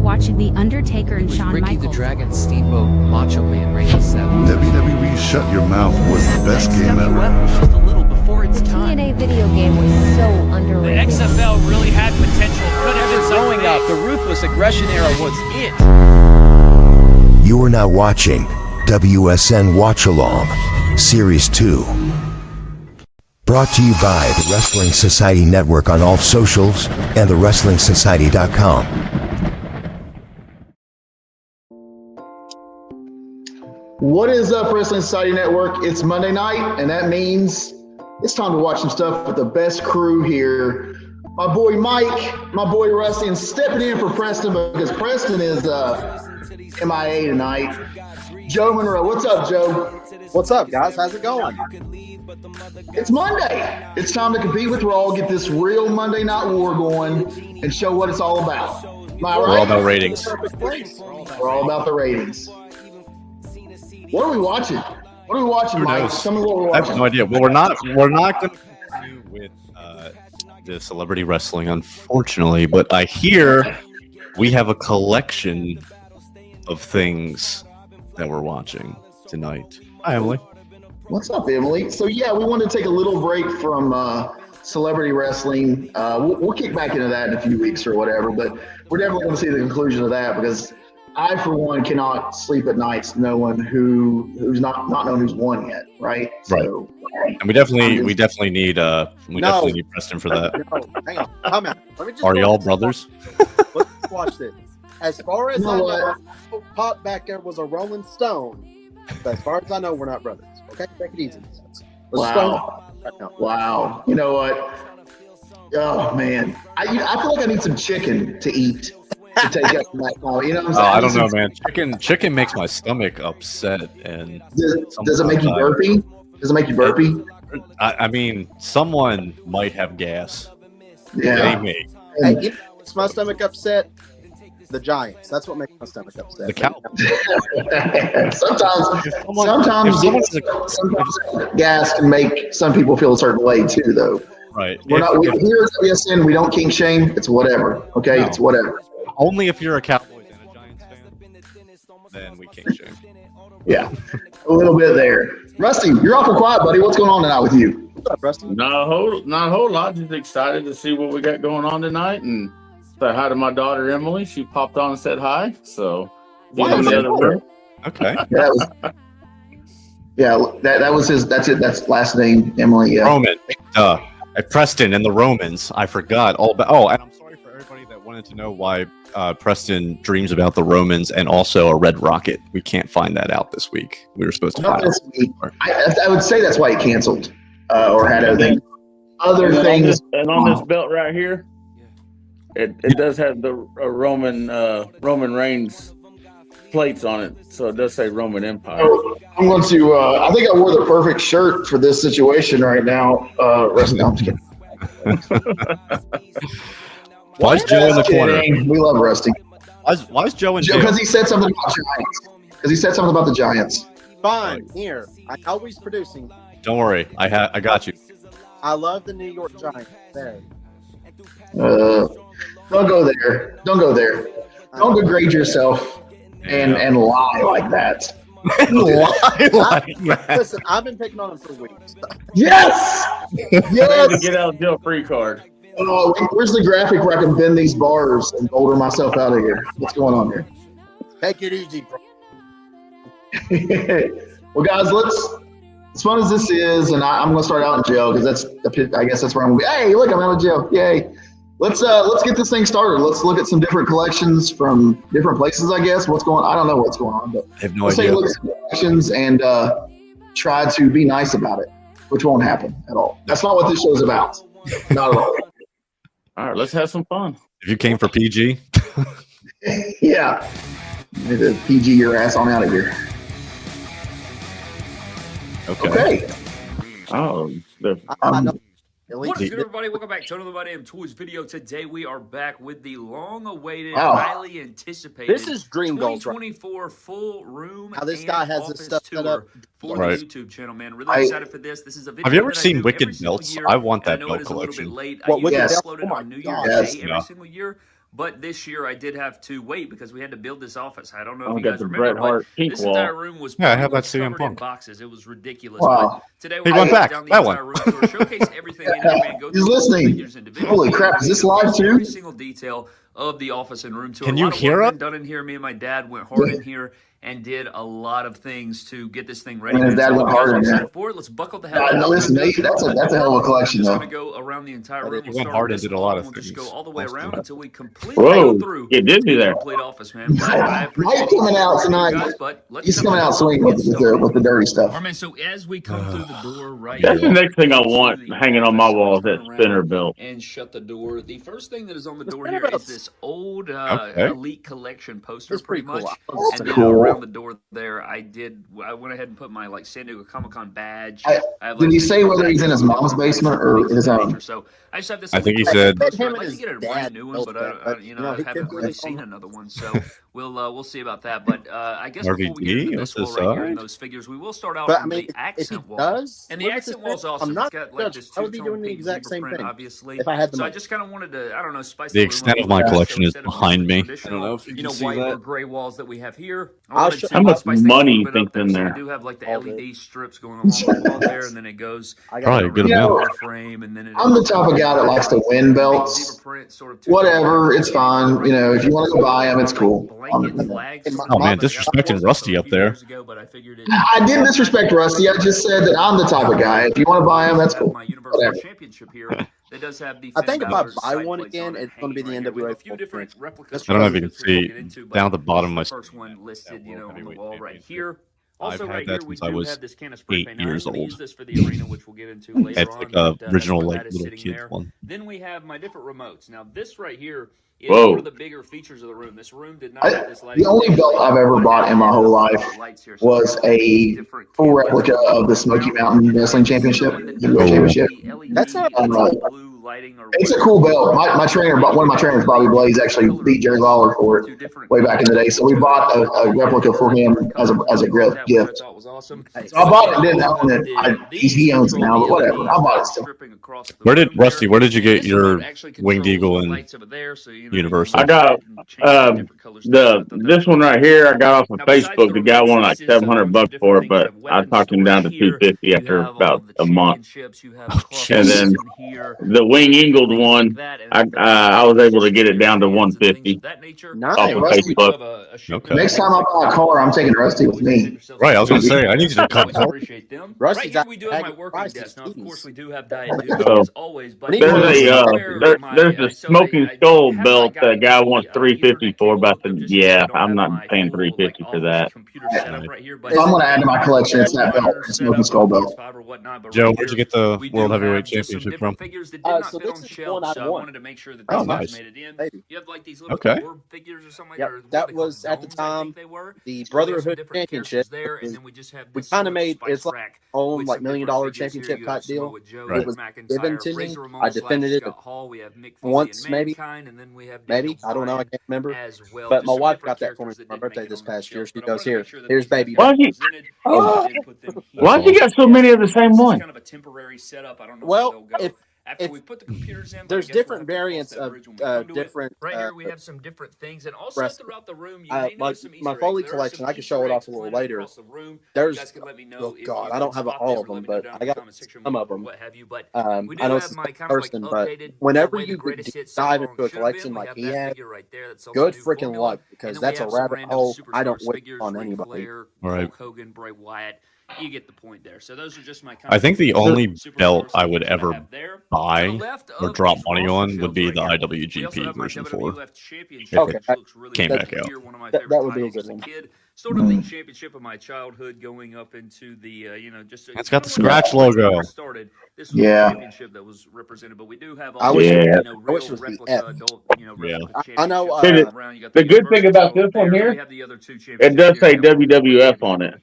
Watching The Undertaker and Shawn Ricky Michaels. the Dragon, Steamboat, Macho Man, Randy Savage. WWE Shut Your Mouth was the best game ever. WWF was just a little before its time. TNA video game was so underrated. The XFL really had potential. Could have been growing up, the ruthless aggression era was it. You are now watching WSN Watch Along, Series 2. Brought to you by the Wrestling Society Network on all socials and thewrestlingsociety.com. What is up, Wrestling Society Network? It's Monday night, and that means it's time to watch some stuff with the best crew here. My boy Mike, my boy Rusty, and stepping in for Preston because Preston is MIA tonight. Joe Monroe, what's up, Joe? What's up, guys? How's it going? It's Monday. It's time to compete with Raw, get this real Monday Night War going, and show what it's all about. Am I right? We're all about ratings. We're all about the ratings. What are we watching? What are we watching, Mike? Tell me what we're watching. I have no idea. Well, we're not going to continue with the celebrity wrestling, unfortunately. But I hear we have a collection of things that we're watching tonight. Hi, Emily. What's up, Emily? So yeah, we want to take a little break from celebrity wrestling. We'll kick back into that in a few weeks or whatever. But we're definitely going to see the conclusion of that because I, for one, cannot sleep at nights knowing who's not knowing who's won yet, right? Right. So, And we definitely need definitely need Preston for that. No, hang on. Come on. Let me just Are y'all brothers? Let's watch this. As far as I know, Pop back there was a Rolling Stone. But as far as I know, we're not brothers. Okay, take it easy. Wow. Right now. Wow. You know what? Oh man, I feel like I need some chicken to eat to take up from that call. You know what I'm saying? I don't know, man. Chicken makes my stomach upset, and does it make you burpy? Does it make you burpy? I mean, someone might have gas. Yeah. It ain't me. Hey, you know what makes my stomach upset? The Giants. That's what makes my stomach upset. The Cowboys. sometimes gas can make some people feel a certain way too, though. Right. Here at WSN, we don't kink shame. It's whatever. Okay, no. It's whatever. Only if you're a Cowboys and a Giants fan, then we kink shame. Yeah, a little bit there. Rusty, you're awful quiet, buddy. What's going on tonight with you? What's up, Rusty? Not a whole lot. Just excited to see what we got going on tonight and say hi to my daughter Emily. She popped on and said hi. So okay. That was his. That's it. That's last name, Emily. Yeah. Roman. Preston and the Romans. I forgot all about. Oh, and I'm sorry for everybody that wanted to know why Preston dreams about the Romans and also a red rocket. We can't find that out this week. We were supposed to find it. I would say that's why he canceled or had other things. And on this belt right here, it does have the Roman Reigns plates on it, so it does say Roman Empire. Oh, I'm going to. I think I wore the perfect shirt for this situation right now. Why is Joe in the corner? Kidding. We love Rusty. Why is Joe in Joe, jail? because he said something about Giants. Because he said something about the Giants. Fine. Here, I'm always producing. Don't worry, I got you. I love the New York Giants. There. Don't go there. Don't go there. Don't degrade yourself and lie like that. Lie like that. Listen, I've been picking on them for weeks. Yes! Yes! Get out of jail free card. Where's the graphic where I can bend these bars and boulder myself out of here? What's going on here? Take it easy, bro. Well, guys, as fun as this is, and I'm going to start out in jail because I guess that's where I'm going to be. Hey, look, I'm out of jail. Yay. Let's get this thing started. Let's look at some different collections from different places, I guess. I don't know what's going on, but I have no let's idea. take a look at some collections and try to be nice about it, which won't happen at all. That's not what this show's about. Not at all. All right, let's have some fun. If you came for PG, Yeah. You need to PG your ass on out of here. Okay. Oh, I know. What is good, everybody? Welcome back to another My Damn Toys video. Today we are back with the long-awaited, Wow. highly anticipated This is dream goals, right? 2024 full room. How this and guy has this office stuff set up. for Right. the YouTube channel, man. Really excited for this. This is a video. have you ever that I seen do Wicked every single Belts? year, I want and that I know belt it is a little bit collection. late. What, I Wicked usually Belts? upload it Oh my on New Year's God. Yes. Day every single year. But this year I did have to wait because we had to build this office. I don't know I if you got guys the remember, Bret Hart but pink this wall. entire room was Yeah, I have pretty that much CM covered in Punk. boxes. It was ridiculous. Wow. But today He we're went going back. down the That entire one. room tour, showcase everything in here, man. Go He's through all the listening. figures individually. Holy crap, is this live too? Every single detail of the office and room tour. Can A you lot of hear work us? been done in here. Me and my dad went hard in here and did a lot of things to get this thing ready. Man, his man. dad So went if you guys hard are in excited there. for it, let's buckle the hell God, up. no, listen, Nate, that's a hell of a collection, I'm just though. going to go around the entire room. He We'll went start hard with and this did a wall, lot and of we'll just go things. all the way Most of around that. until we completely Whoa, go through get dizzy the there. complete office, man. But I appreciate Mike coming out you tonight. guys, but let's He's jump coming into out this swinging and with get started. the dirty All right, stuff. man, so as we come through the door right That's the here next thing I into want the hanging on my office, wall is turn that around spinner belt. and shut the door. The first thing that is on the door spinner here is belt's- this old Okay. Elite Collection poster, It's pretty pretty cool. much. I love That's And the then cool. around the door there, I went ahead and put my San Diego Comic-Con badge. I- I have, did he say stickers whether he's in his mom's basement or things of his that own? nature. So I just have this. I think he Elite said- poster. Him I'd and like to his get a dad brand new one, but built that, I you know, he haven't could really do seen it. another one. So we'll see about that. But I guess before we get RVD, into what's this wall this right here and side? those figures, we will start out But I on mean, the if he accent wall. does, And the look at accent this wall's thing. awesome. I'm not It's got like judged. this I would be two-tone doing the pink exact zebra same print, thing obviously. if I had the So I money. just kind of wanted to, I don't know, spice The room extent up of my a little bit. collection So is instead of behind me. traditional, I don't know if you can see white that. or gray walls that we have here. I I'll wanted show- to How much spice things money a you little bit think's up there. in So there? we do have like the All LED strips going along the wall there, and then it goes. I got Probably a good amount. Frame, and then it I'm the type of guy that likes to win belts. zebra print, sort of two-tone Whatever, it's print. fine. You know, if you want to go buy them, it's cool. Blanket flags. Oh, Oh man, Mama, disrespecting Rusty up there. I didn't disrespect Rusty. I just said that I'm the type of guy. If you want to buy them, that's cool. My Universal Whatever. Championship here. That does have the I think if I Balor's buy side one plates again, on it it's going to be the hanging right here. We have NWA a few full different print. replicas. I don't know if you can that we'll see get into, but down at the bottom of my this is the first one listed, World on the Heavyweight wall right Championship. here. I've Also, had right that here, we since I do was have this can of spray 8 paint. Now, years I'm gonna old. use this for the arena, which we'll get into later It's on. like a but, original that's why like that is little sitting kids there. one. Then we have my different remotes. Now, this right here is Whoa. one of the bigger features of the room. This room did not have this lighting. The only belt I've ever bought in my whole life was a full replica of the Smoky Mountain Wrestling Championship. That's not blue lighting or It's a cool belt. My trainer, one of my trainers, Bobby Blaze, actually beat Jerry Lawler for it way back in the day. So we bought a replica for him as a gift. So I bought it, didn't own it. He owns it now, but whatever. I bought it still. Where did you get your Winged Eagle and Universal? I got this one right here. I got off of Facebook. The guy wanted like $700 for it, but I talked him down to $250 after about a month. And then the Wing Eagle one, I was able to get it down to $150 Nice. off of Facebook. Okay. Next time I buy a car, I'm taking Rusty with me. Right, I was gonna say I need you to come. Appreciate them. Rusty's Right here we do have my got working price desk. Now, of keys. course, we do have Diet Duke So, as always. But There's a smoking skull belt belt the guy wants $350 for, but I said, yeah, I'm not paying $350 for that. If I'm going to add to my collection, it's that belt. It's Smoking Skull belt. Joe, where'd you get the World Heavyweight Championship from? So this is one I won. Oh, nice. Baby. You have like these little Okay. orb figures or something Yep, like that. that was at the time the Brotherhood Championship. We kind of made it's like own like $1 million championship type deal. Right. It was given to me. I defended it once, maybe. I don't know. I can't remember. But my wife got that for me for my birthday this past year. She goes, here's baby. Why'd you got so many of the same one? Kind of a temporary setup. I don't know. Well, after we put the computers in, there's different variants of different. Right here we have some different things, and also throughout the room, you may like some my Foley collection. I can show it off a little later. There's, oh God, I don't have all of them, but I got some of them. What have you? But I know it's a person, but whenever you dive into a collection like he had, good freaking luck, because that's a rabbit hole I don't wish on anybody. Right. Hogan, Bray Wyatt. You get the point there. So those are just my. I think the only belt I would ever buy or drop money on would be the IWGP version 4. Okay, came back out. That would be a good one. Sort of the championship of my childhood, going up into the just. It's got the scratch logo. Started. This was the championship that was represented, but we do have. I wish real it was the replica F. adult. I know. The good thing about this one here, it does say WWF on it.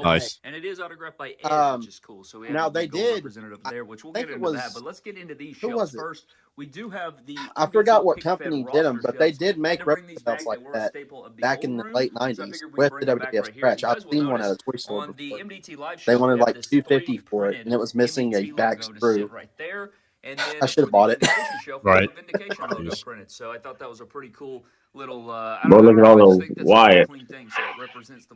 Nice. And it is autographed by Ed, which is cool. So we have now the they did. Representative there, which we'll get into was, that. But let's get into these who shelves was it? first. We do have the. I forgot what company did them, but they did make replica belts like that back in the late '90s with the WWF scratch. I've seen one at a toy store before. They wanted like $250 for it, and it was missing a back screw. Right there. And I should have bought it. Right. So I thought that was a pretty cool little. Well, look at all those Wyatt.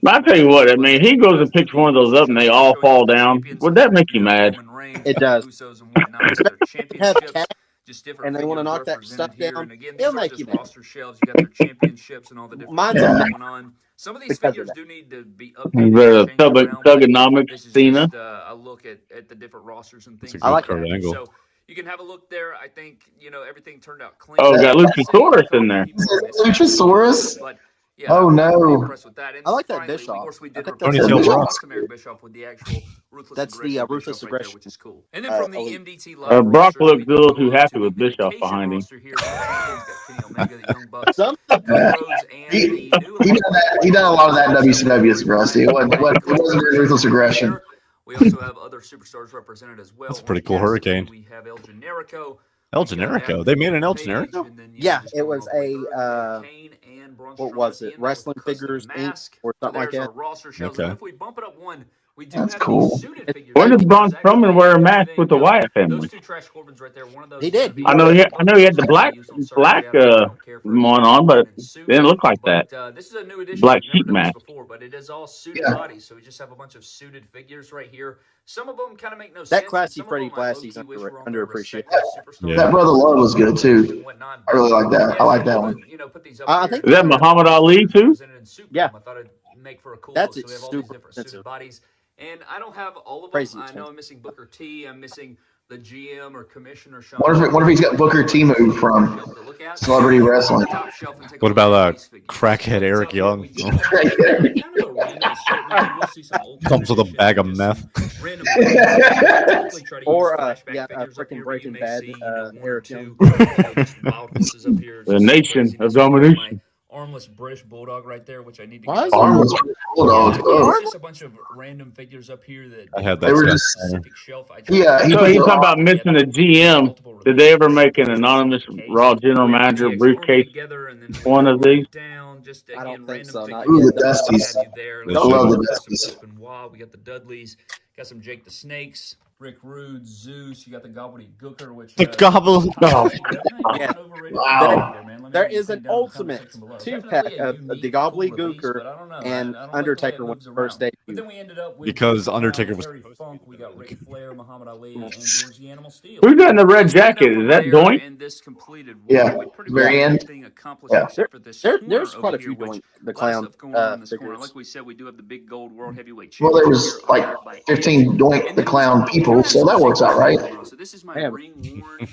But I tell you what, I mean, he goes and picks one of those up and they all fall down. Would that make you mad? It does. Have and they want to knock that stuff down. It'll make you roster shelves. You got their championships and all the different things going on. Some of these figures do need to be updated. Thugonomics Cena. A look at the different rosters and things. I like that angle. So you can have a look there. I think everything turned out clean. Oh, got Luchasaurus in there. Luchasaurus? But, yeah, oh no! I like that Bischoff. Of course, we did Bischoff with the actual That's the Ruthless Aggression, which is cool. And then from the MDT Live, Brock looked a little too happy with Bischoff behind him. He done a lot of that in WCW, Rusty. It wasn't very Ruthless Aggression. We also have other superstars represented as well. That's a pretty cool Hurricane. We have El Generico. El Generico. They made an El Generico? Yeah, it was a what was it? Wrestling Figures Inc. or something like that. Okay. If we bump it up one, we do That's have cool. When did Braun Strowman wear a mask with the Wyatt family? Those two trash Corbins right there. One of those. He did. I know he had the black one on, but it didn't look like that. This is a new edition. Black sheep mask. Before, but it is all suited bodies, so we just have a bunch of suited figures right here. Some of them kind of make no sense. That classy Freddie Blassie's underappreciated. Yeah. That Brother Love was good too. I really like that. I like that one. I think Is that Muhammad Ali too? Yeah. I thought it'd make for a cool That's look. So we have all these different suited bodies. And I don't have all of them. Crazy I know I'm missing Booker T. I'm missing the GM or Commissioner Sean. What if he's got Booker T moved from Celebrity Wrestling? What about crackhead Eric Young? Comes with a bag of meth. Or freaking Breaking Bad Eric Young. The Nation of Domination. Armless British Bulldog right there, which I need to get. Armless Bulldog. There's just a bunch of random figures up here that I had that. They were just shelf. yeah. So you talking about missing a GM? Did they ever make an anonymous Raw general manager briefcase one of these? I don't think so. Not Ooh, yet. the Dusties. I love the Dusties. We got the Dudleys. Got some Jake the Snakes. Rick Rude, Zeus, you got the Gobbledygooker, which The Gobbledygooker. Yeah. Wow. There is an ultimate 2-pack of the Gobbledygooker and Undertaker when the first debut. But then we ended up with Because Undertaker was Funk. We got Ric Flair, Muhammad Ali, and George the Animal Steel. Who's got in the red jacket? Is that Doink? And this completed Yeah, very end. Yeah. There's quite a few Doink the Clown figures. Like we said, we do have the big gold world heavyweight. Well, there was like 15 Doink the Clown people, so that works out right. So this is my ring worn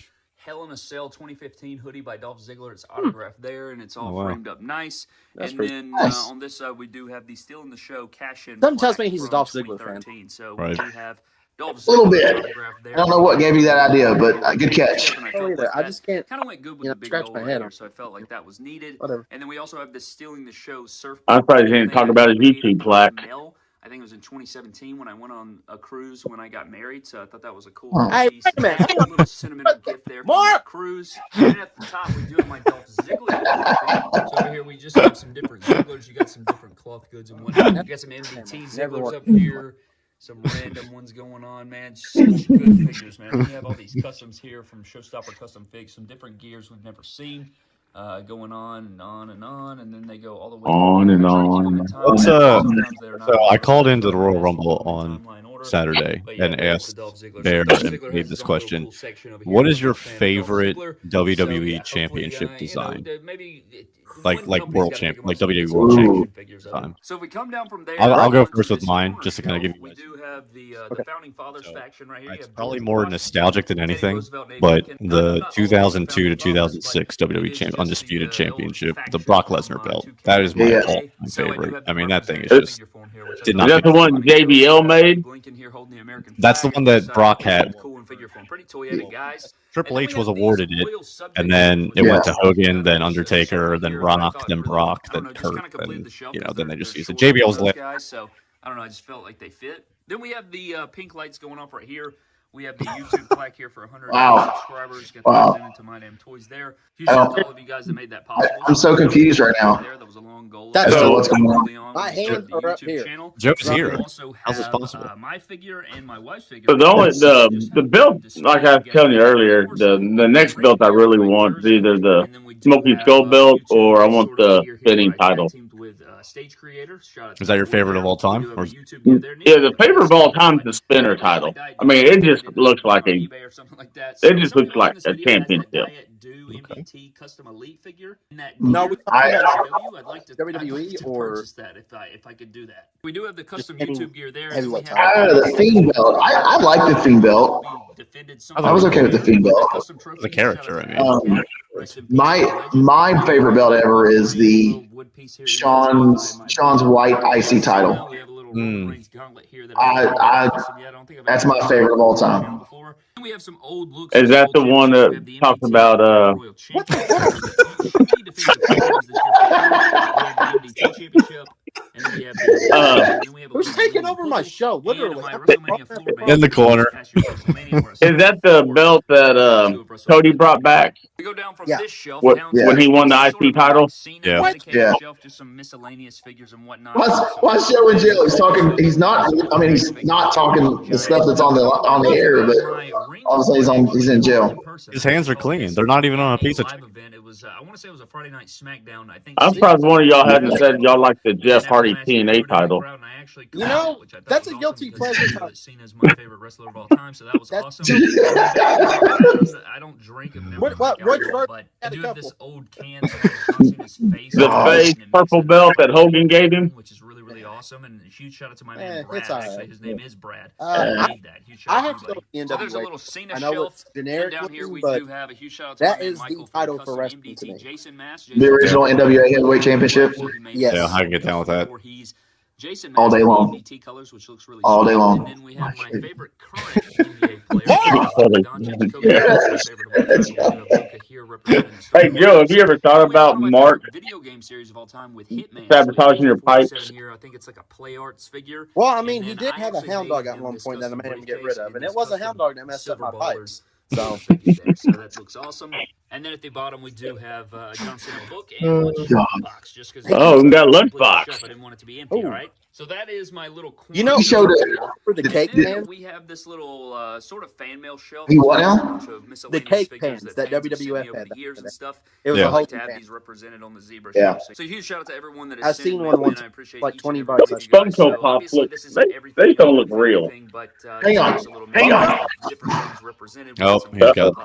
Hell in a Cell 2015 hoodie by Dolph Ziggler. It's autographed there, and it's all framed up nice. And then nice. on this side, we do have the Still in the Show cash-in. Something tells me he's a Dolph Ziggler fan. So Right. we do have Dolph A little Ziggler bit. autographed there. I don't know what gave you that idea, but good catch. I just can't. Kind of went good with the big scratch goal my right head here, on so I felt like that was needed. Whatever. And then we also have the Stealing the Show surfboard. I'm surprised you didn't talk about his YouTube plaque. I think it was in 2017 when I went on a cruise when I got married, so I thought that was a cool Hey, piece. wait a minute. A little sentimental gift there from the cruise. And at the top, we do have my Dolph Ziggler. So over here, we just have some different Zigglers. You got some different cloth goods and whatnot. You got some MVT Zigglers up here. Some random ones going on, man. Such good figures, man. We have all these customs here from Showstopper Custom Figs, some different gears we've never seen. Going on and on and on, and then they go all the way On and on. So I called into the Royal Rumble on Saturday and asked Bear and made this question: what is your favorite WWE Championship design? Like World Champ, like WWE World Championship design. So if we come down from there, I'll go first with mine, just to kind of give you. We do have the Founding Fathers faction right here. It's probably more nostalgic than anything, but the 2002 to 2006 WWE Undisputed Championship, the Brock Lesnar belt, that is my all-time favorite. I mean, that thing is just did not. Is that the one JBL made? That's the one that Brock had. Pretty toyetic guys. Triple H was awarded it, and then it went to Hogan, then Undertaker, then Rock, then Brock, then Kurt, and then they just used it. JBL's guys, so I don't know. I just felt like they fit. Then we have the pink lights going off right here. We have the YouTube plaque here for 100 subscribers. Got the into My Damn Toys there. Huge shout out to all of you guys that made that possible. I'm so confused right now. That was a long goal. That's what's going on. My hands are up here. Joe's here. How's this possible? My figure and my wife's figure. So the belt, like I was telling you earlier, the next belt I really want is either the Smoky Skull belt or I want the spinning title. Is that your favorite of all time? Or... Yeah, the favorite of all time is the spinner title. I mean, it just looks like a championship. MDT custom elite figure. No, I'd like to WWE or purchase that if I could do that. We do have the custom YouTube gear there. The Fiend belt. I like the Fiend belt. I was okay with the Fiend belt. The character, I mean. My favorite belt ever is the Sean's White IC title. That's my favorite of all time. Is that the one that talks about who's taking over my show? Literally. In the corner. Is that the belt that Cody brought back? We go down from this shelf when he won the IC title? Yeah. Just some miscellaneous figures and whatnot. Why Joe in jail? He's talking. He's not. I mean, he's not talking the stuff that's on the air, but obviously he's in jail. His hands are clean. They're not even on a piece of chicken. I want to say it was a Friday Night SmackDown. I think. I'm surprised one of y'all hadn't said y'all like the Jeff Hardy TNA title. You know, that's a guilty pleasure. Seen as my favorite wrestler of all time, so that was awesome. I don't drink. But I do have this old can of his face. The face purple belt that Hogan gave him, which is really awesome. And a huge shout out to my man Brad. Actually, his name is Brad. I have to go to the So there's a NWA. little Cena I know shelf. it's generic, Down here we but do have a huge shout out to that my man is Michael the title from for Custom wrestling MDT, today. Jason Mass. The original NWA Heavyweight Championship. Yes. Yeah, I can get down with that. Jason All day long. MDT colors, which looks really all day long. And then we have my favorite current NBA player. Hey Joe, have you ever thought about Mark video game series of all time with Hitman sabotaging your pipes? Here, I think it's like a Play Arts figure. Well, I mean, he did have a hound dog at one point that I made him get rid of, and it was a hound dog that messed up my pipes. So that looks awesome. And then at the bottom we do have John Cena book and box. Just because we got lunchbox. I didn't want it to be empty. All right. So that is my little corner. You know, he showed it for the cake pan. We have this little sort of fan mail shelf. He what now? The cake pans that WWF had years and stuff. It was a whole to have these represented on the zebra. Yeah. So huge shout out to everyone that I've has seen one once, I appreciate like $20. Funko Pops look, they don't look real. Hang on. Oh, he got.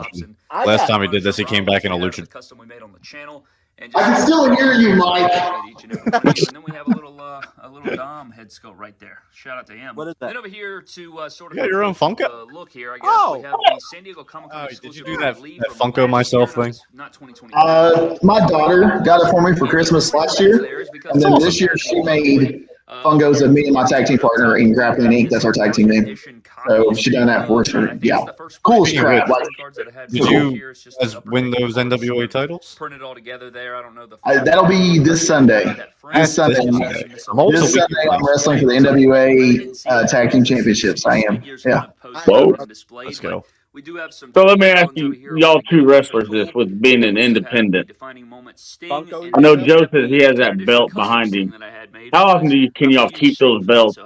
Last time he did this, he came back in a lucha. Custom we made on the channel. And I can still hear you, Mike. Each and every one of you. And then we have a little Dom head sculpt right there. Shout out to him. What is that? Then over here to sort of You got your own Funko? look here, I guess we have the San Diego Comic Con exclusive. Did you do that from Funko last myself year, thing? Not 2020. My daughter got it for me for Christmas last year, and then this year she made Fungos of me and my tag team partner in Grappling Inc. That's our tag team name. So she done that for us. Yeah, cool as crap. Like, Did you guys win those NWA titles? Printed all together there. I don't know the. that'll be this Sunday. This Sunday, I'm wrestling for the NWA Tag Team Championships. I am. Yeah. Whoa. Let's go. We do have some. So let me ask you, y'all two wrestlers, this with being an independent. I know Joe says he has that belt behind him. How often can y'all keep those belts,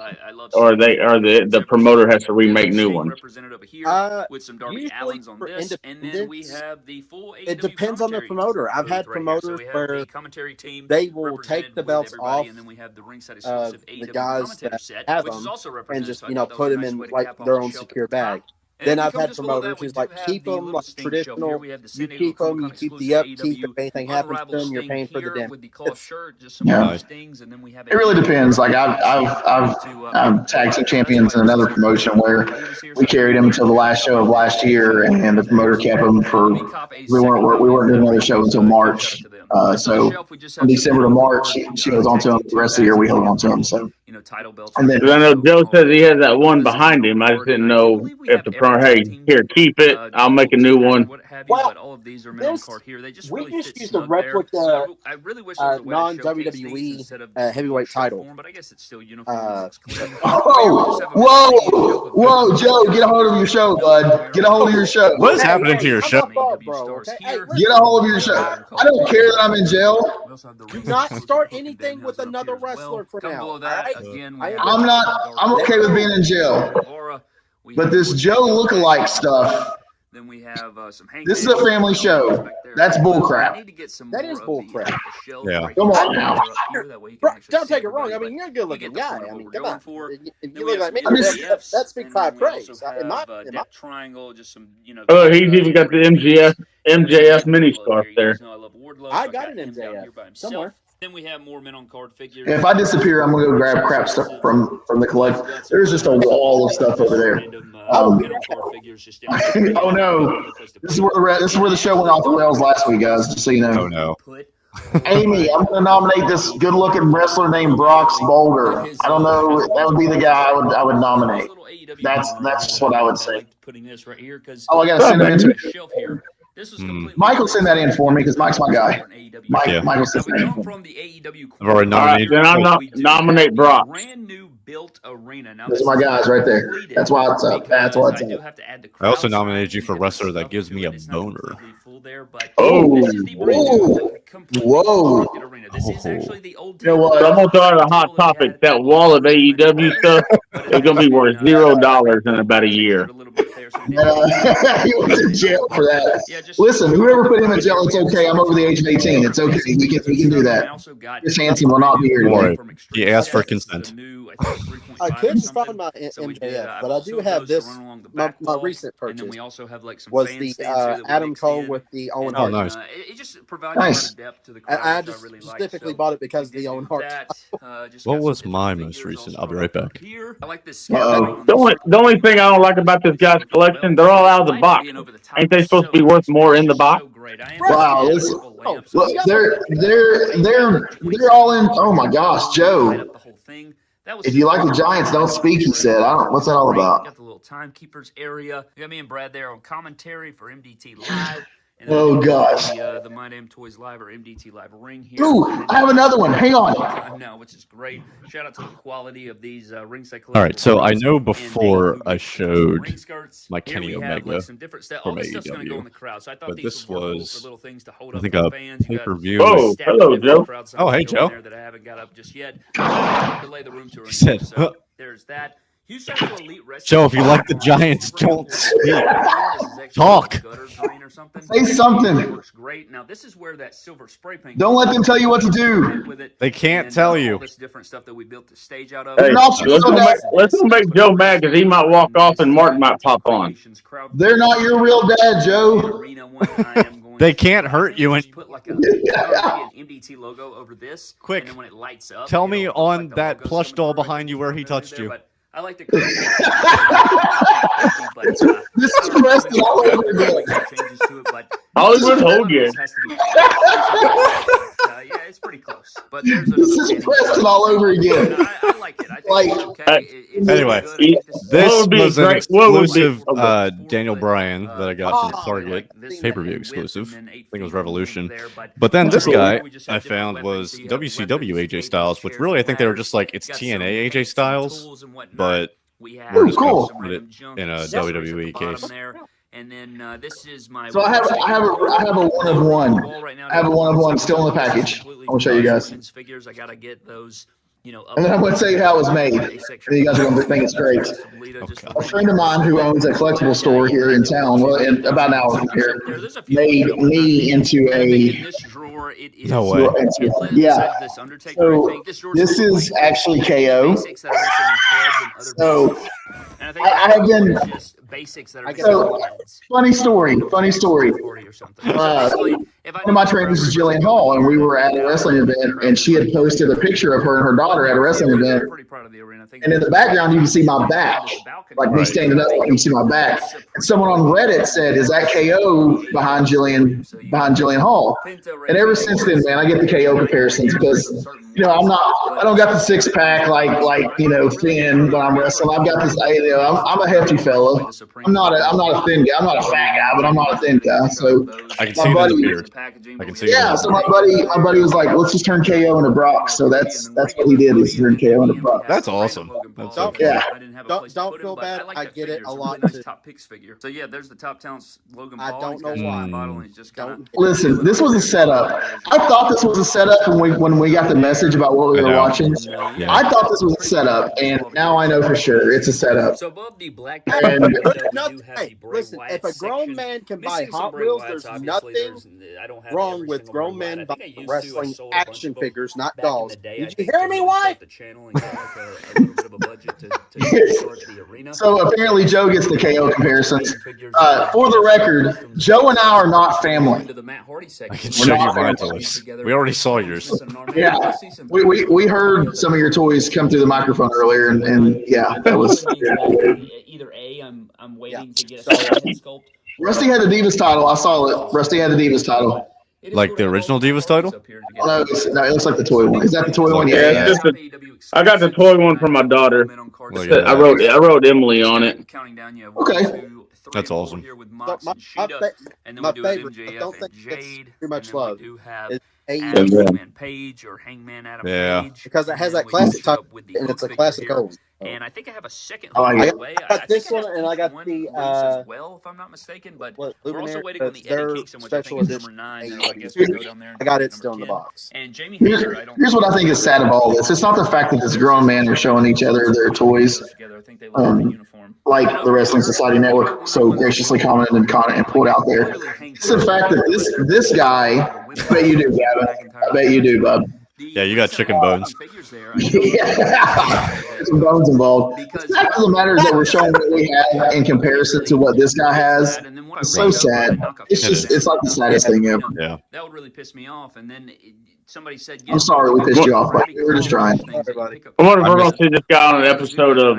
or the promoter has to remake new ones? Usually for independents, it depends on the promoter. I've had promoters where they will take the belts off the guys that have them and just put them in like their own secure bag. Then I've had promoters who's like, keep them like traditional. You keep them, you keep the upkeep. If anything happens to them, you're paying for the damage. Yeah. It really depends. Like I've tag team champions in another promotion where we carried them until the last show of last year, and the promoter kept them for. We weren't doing another show until March. So from December to March, she goes on to them. The rest of the year, we held on to them. So. And then I know Joe says he has that one behind him. I just didn't know if the promoter, hey, here, keep it. I'll make a new one. Well, we just used a replica non-WWE heavyweight title. But I guess it's still Whoa, Joe, get a hold of your show, bud. Get a hold of your show. What is happening to your show? Get a hold of your show. I don't care that I'm in jail. Do not start anything with another wrestler for now. I'm okay with being in jail. But this Joe lookalike stuff. Then we have some. This is a family show. That's bullcrap. That is bullcrap. Yeah. Come on now. Don't take it wrong. I mean, you're a good-looking guy. I mean, come on. If you look like me, that's big five praise. Triangle, just some, Oh, he's even got the MJF mini scarf there. I got an MJF somewhere. Then we have more men on card figures. If I disappear, I'm gonna go grab crap stuff from the collect. There's just a wall of stuff over there. Oh no! This is where the show went off the rails last week, guys. Just so you know. Oh no. Amy, I'm gonna nominate this good-looking wrestler named Brox Boulder. I don't know. That would be the guy I would nominate. That's just what I would say. Oh, I gotta send him into the shelf here. Michael send that in for me because Mike's my guy. Michael sent that in for me. I've already nominated. Then I'll nominate Brock. Brand new built arena. Now, those are my guys right there. That's why it's up. That's why it's up. I also nominated you for wrestler that gives me a boner. Oh, whoa! You know what? I'm gonna throw out a hot topic. That wall of AEW stuff is gonna be worth $0 in about a year. He went to jail for that. Listen, whoever put him in jail, it's okay. I'm over the age of 18. It's okay. We can do that. Chris Hansen will not be here today. He asked for consent. I couldn't find my MJF, but I do have this. My recent purchase was the Adam Cole with the Owen Hart. Oh, nice. It just provides Nice. depth to the crowd. I just specifically bought it because of the Owen Hart. What was my most recent? I'll be right back. I like this. The only thing I don't like about this guy's collection, they're all out of the box. Ain't they supposed to be worth more in the box? Wow, listen. Look, they're all in. Oh my gosh, Joe. If you like the Giants, don't speak. He said, "I don't." What's that all about? Got the little timekeepers area. You got me and Brad there on commentary for MDT Live. Oh gosh. The My Damn Toys Live or MDT Live ring here. Ooh, I have another one. Hang on. No, which is great. Shout out to the quality of these ringside collectibles. All right, so I know before I showed my Kenny Omega some different stuff. from All this stuff's gonna go in AEW, the crowd. So I thought but these this were cool was, for little things to hold I up think, for a fans. You got pay-per-view. Oh, hello, Joe. Oh, hey, Joe. That I haven't got up just yet. Delay the room tour. He said, So there's that. Joe, if you like the Giants, don't speak. Talk. Say something. Works great. Now this is where that silver spray paint. Don't let them tell you what to do. They can't tell you. All this different stuff that we built the stage out of. Hey, let's make Joe mad because he might walk off and Mark might pop on. They're not your real dad, Joe. They can't hurt you. And put like an MDT logo over this. Quick, and then when it lights up, tell me on that plush doll behind you where he touched you. I like to. This is Preston all over again. Hollywood Hogan. Yeah, it's pretty close. But there's this is Preston all over again. I like it. I think it's okay. Anyway, this was an exclusive Daniel Bryan that I got from Target, pay-per-view exclusive. I think it was Revolution. But then this guy I found was WCW AJ Styles, which really I think they were just like, it's TNA AJ Styles, but we're just going to put it in a WWE case. And then this is my. So I have a one of one. I have a one of one still in the package. I'll show you guys. Figures. I gotta get those. And then I'm going to tell you how it was made. And you guys are going to think it's great. A friend of mine who owns a collectible store here in town, well, in about an hour from here, made me into a. No way. Yeah. So this is actually KO. So I have been. So funny story. One of my trainers is Jillian Hall, and we were at a wrestling event, and she had posted a picture of her and her daughter at a wrestling event. And in the background, you can see my back, like me standing up, you can see my back. And someone on Reddit said, "Is that KO behind Jillian Hall?" And ever since then, man, I get the KO comparisons because I don't got the six pack like Finn when I'm wrestling. I've got this. I'm a hefty fella. I'm not a thin guy. I'm not a fat guy, but I'm not a thin guy. So I can see the beard. I can see. Yeah. So my buddy was like, "Let's just turn KO into Brock." So that's what he did. Is turn KO into Brock. That's awesome. That's so yeah. Don't feel bad. I get it a lot. Top picks figure. So yeah, there's the top talents. Logan Paul. I don't know why. Listen, this was a setup. I thought this was a setup when we got the message about what we were watching. Yeah. I thought this was a setup, and now I know for sure it's a setup. So above the black. Hey, listen, if a grown man can buy Hot Wheels, there's nothing wrong with grown men buying wrestling action figures, not dolls. Did you hear me, wife? So apparently Joe gets the KO comparisons. For the record, Joe and I are not family. I can show you mine, toys. We already saw yours. Yeah, we heard some of your toys come through the microphone earlier, and yeah, that was. Either A, I'm waiting to get a sculpt. Rusty had the Divas title. I saw it. Rusty had the Divas title. Like the original Divas title? No, it looks like the toy one. Is that the toy one? Yeah. I got the toy one from my daughter. I wrote Emily on it. Okay. That's awesome. My favorite, I don't think it's too much love. Is Hangman Page or Hangman Adam Page. Because it has that classic top, and it's a classic old. And I think I have a second. I got this one, and I got the as well, if I'm not mistaken. But we're also waiting on the Eddie Kingston, which I think is number 9. I guess we go down there. I got it still in the box. And Jamie here's what I think is sad of all this. It's not the fact that this grown man are showing each other their toys, like the Wrestling Society Network so graciously commented and pulled out there. It's the fact that this guy, I bet you do, Gavin. I bet you do, bub. Yeah, you got chicken bones. Yeah, some bones involved. The fact of the matter is that we're showing what we have in comparison to what this guy has. It's so sad. It's like the saddest thing ever. Yeah. That would really piss me off. And then somebody said, I'm sorry we pissed you off, but we were just trying. I wonder if we're going to see this guy on an episode of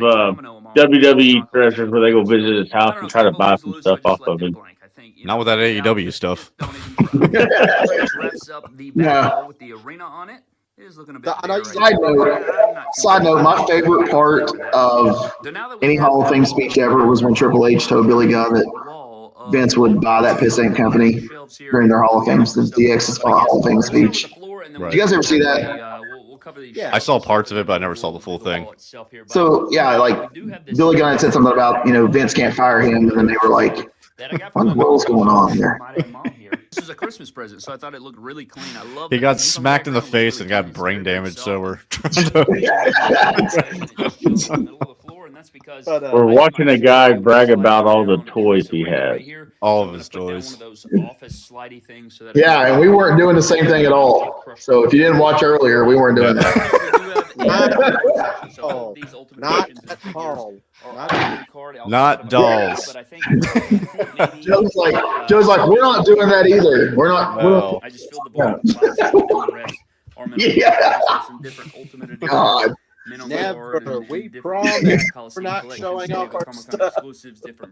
WWE Treasures where they go visit his house and try to buy some stuff off of him. Not with that AEW stuff. Yeah. With the arena on it. It is looking a bit Side note, my favorite part of any Hall of Fame speech ever was when Triple H told Billy Gunn that Vince would buy that piss ain't company during their Hall of Fame, the DX's Hall of Fame speech. Right. Did you guys ever see that? I saw parts of it, but I never saw the full thing. So, yeah, like Billy Gunn had said something about, Vince can't fire him, and then they were like, what the world's going on here? This is a Christmas present, so I thought it looked really clean. I love He got smacked in the face and got brain damage, so we're We're watching a guy brag about all the toys he has. All of his toys. Yeah, and we weren't doing the same thing at all. So if you didn't watch earlier, we weren't doing that. Oh, not at all. Not dolls. But I think Joe's like, we're not doing that either. We're not. Well, I just filled the ball with the rest are minimum. Yeah. Some different ultimate edition. God. Never. We promise. We're not showing off our stuff.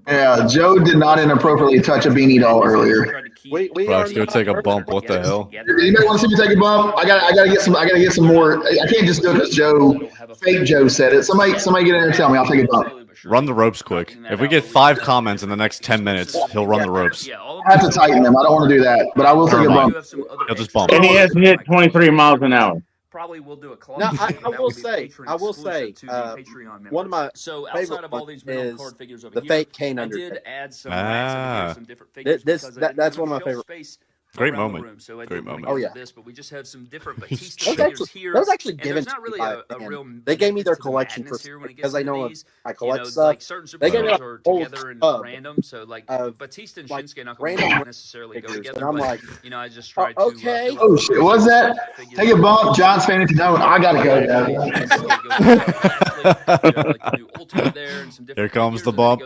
Yeah, Joe did not inappropriately touch a beanie doll earlier. We Bryce, go take a bump. What the hell? Anybody want to see me take a bump? I gotta get some more. I can't just do it because fake Joe said it. Somebody get in there and tell me. I'll take a bump. Run the ropes quick. If we get 5 comments in the next 10 minutes, he'll run the ropes. I have to tighten them. I don't want to do that, but I will take a bump. He'll just bump. And he has to hit 23 miles an hour. Probably will do a club. Now, I will say, one of my so favorite outside of all these is card figures over the here, fake Kane I Undertaker. did add some, some different figures. That's one of my favorite. Great moment. So Great moment. Oh, yeah. This, but we just have some different Batista figures here. That was actually and given there's not to really me by a real They gave me their method to the collection madness here when it because gets they know into these. I collect Like stuff. certain They gave me superstars a are whole together and tub random. So like Batista and like Shinsuke random not necessarily go figures, together. and I'm but, like, I just tried to. okay. Oh shit, what's that? Take a bump, John's fan. If you don't, I gotta go now. Here comes the bump.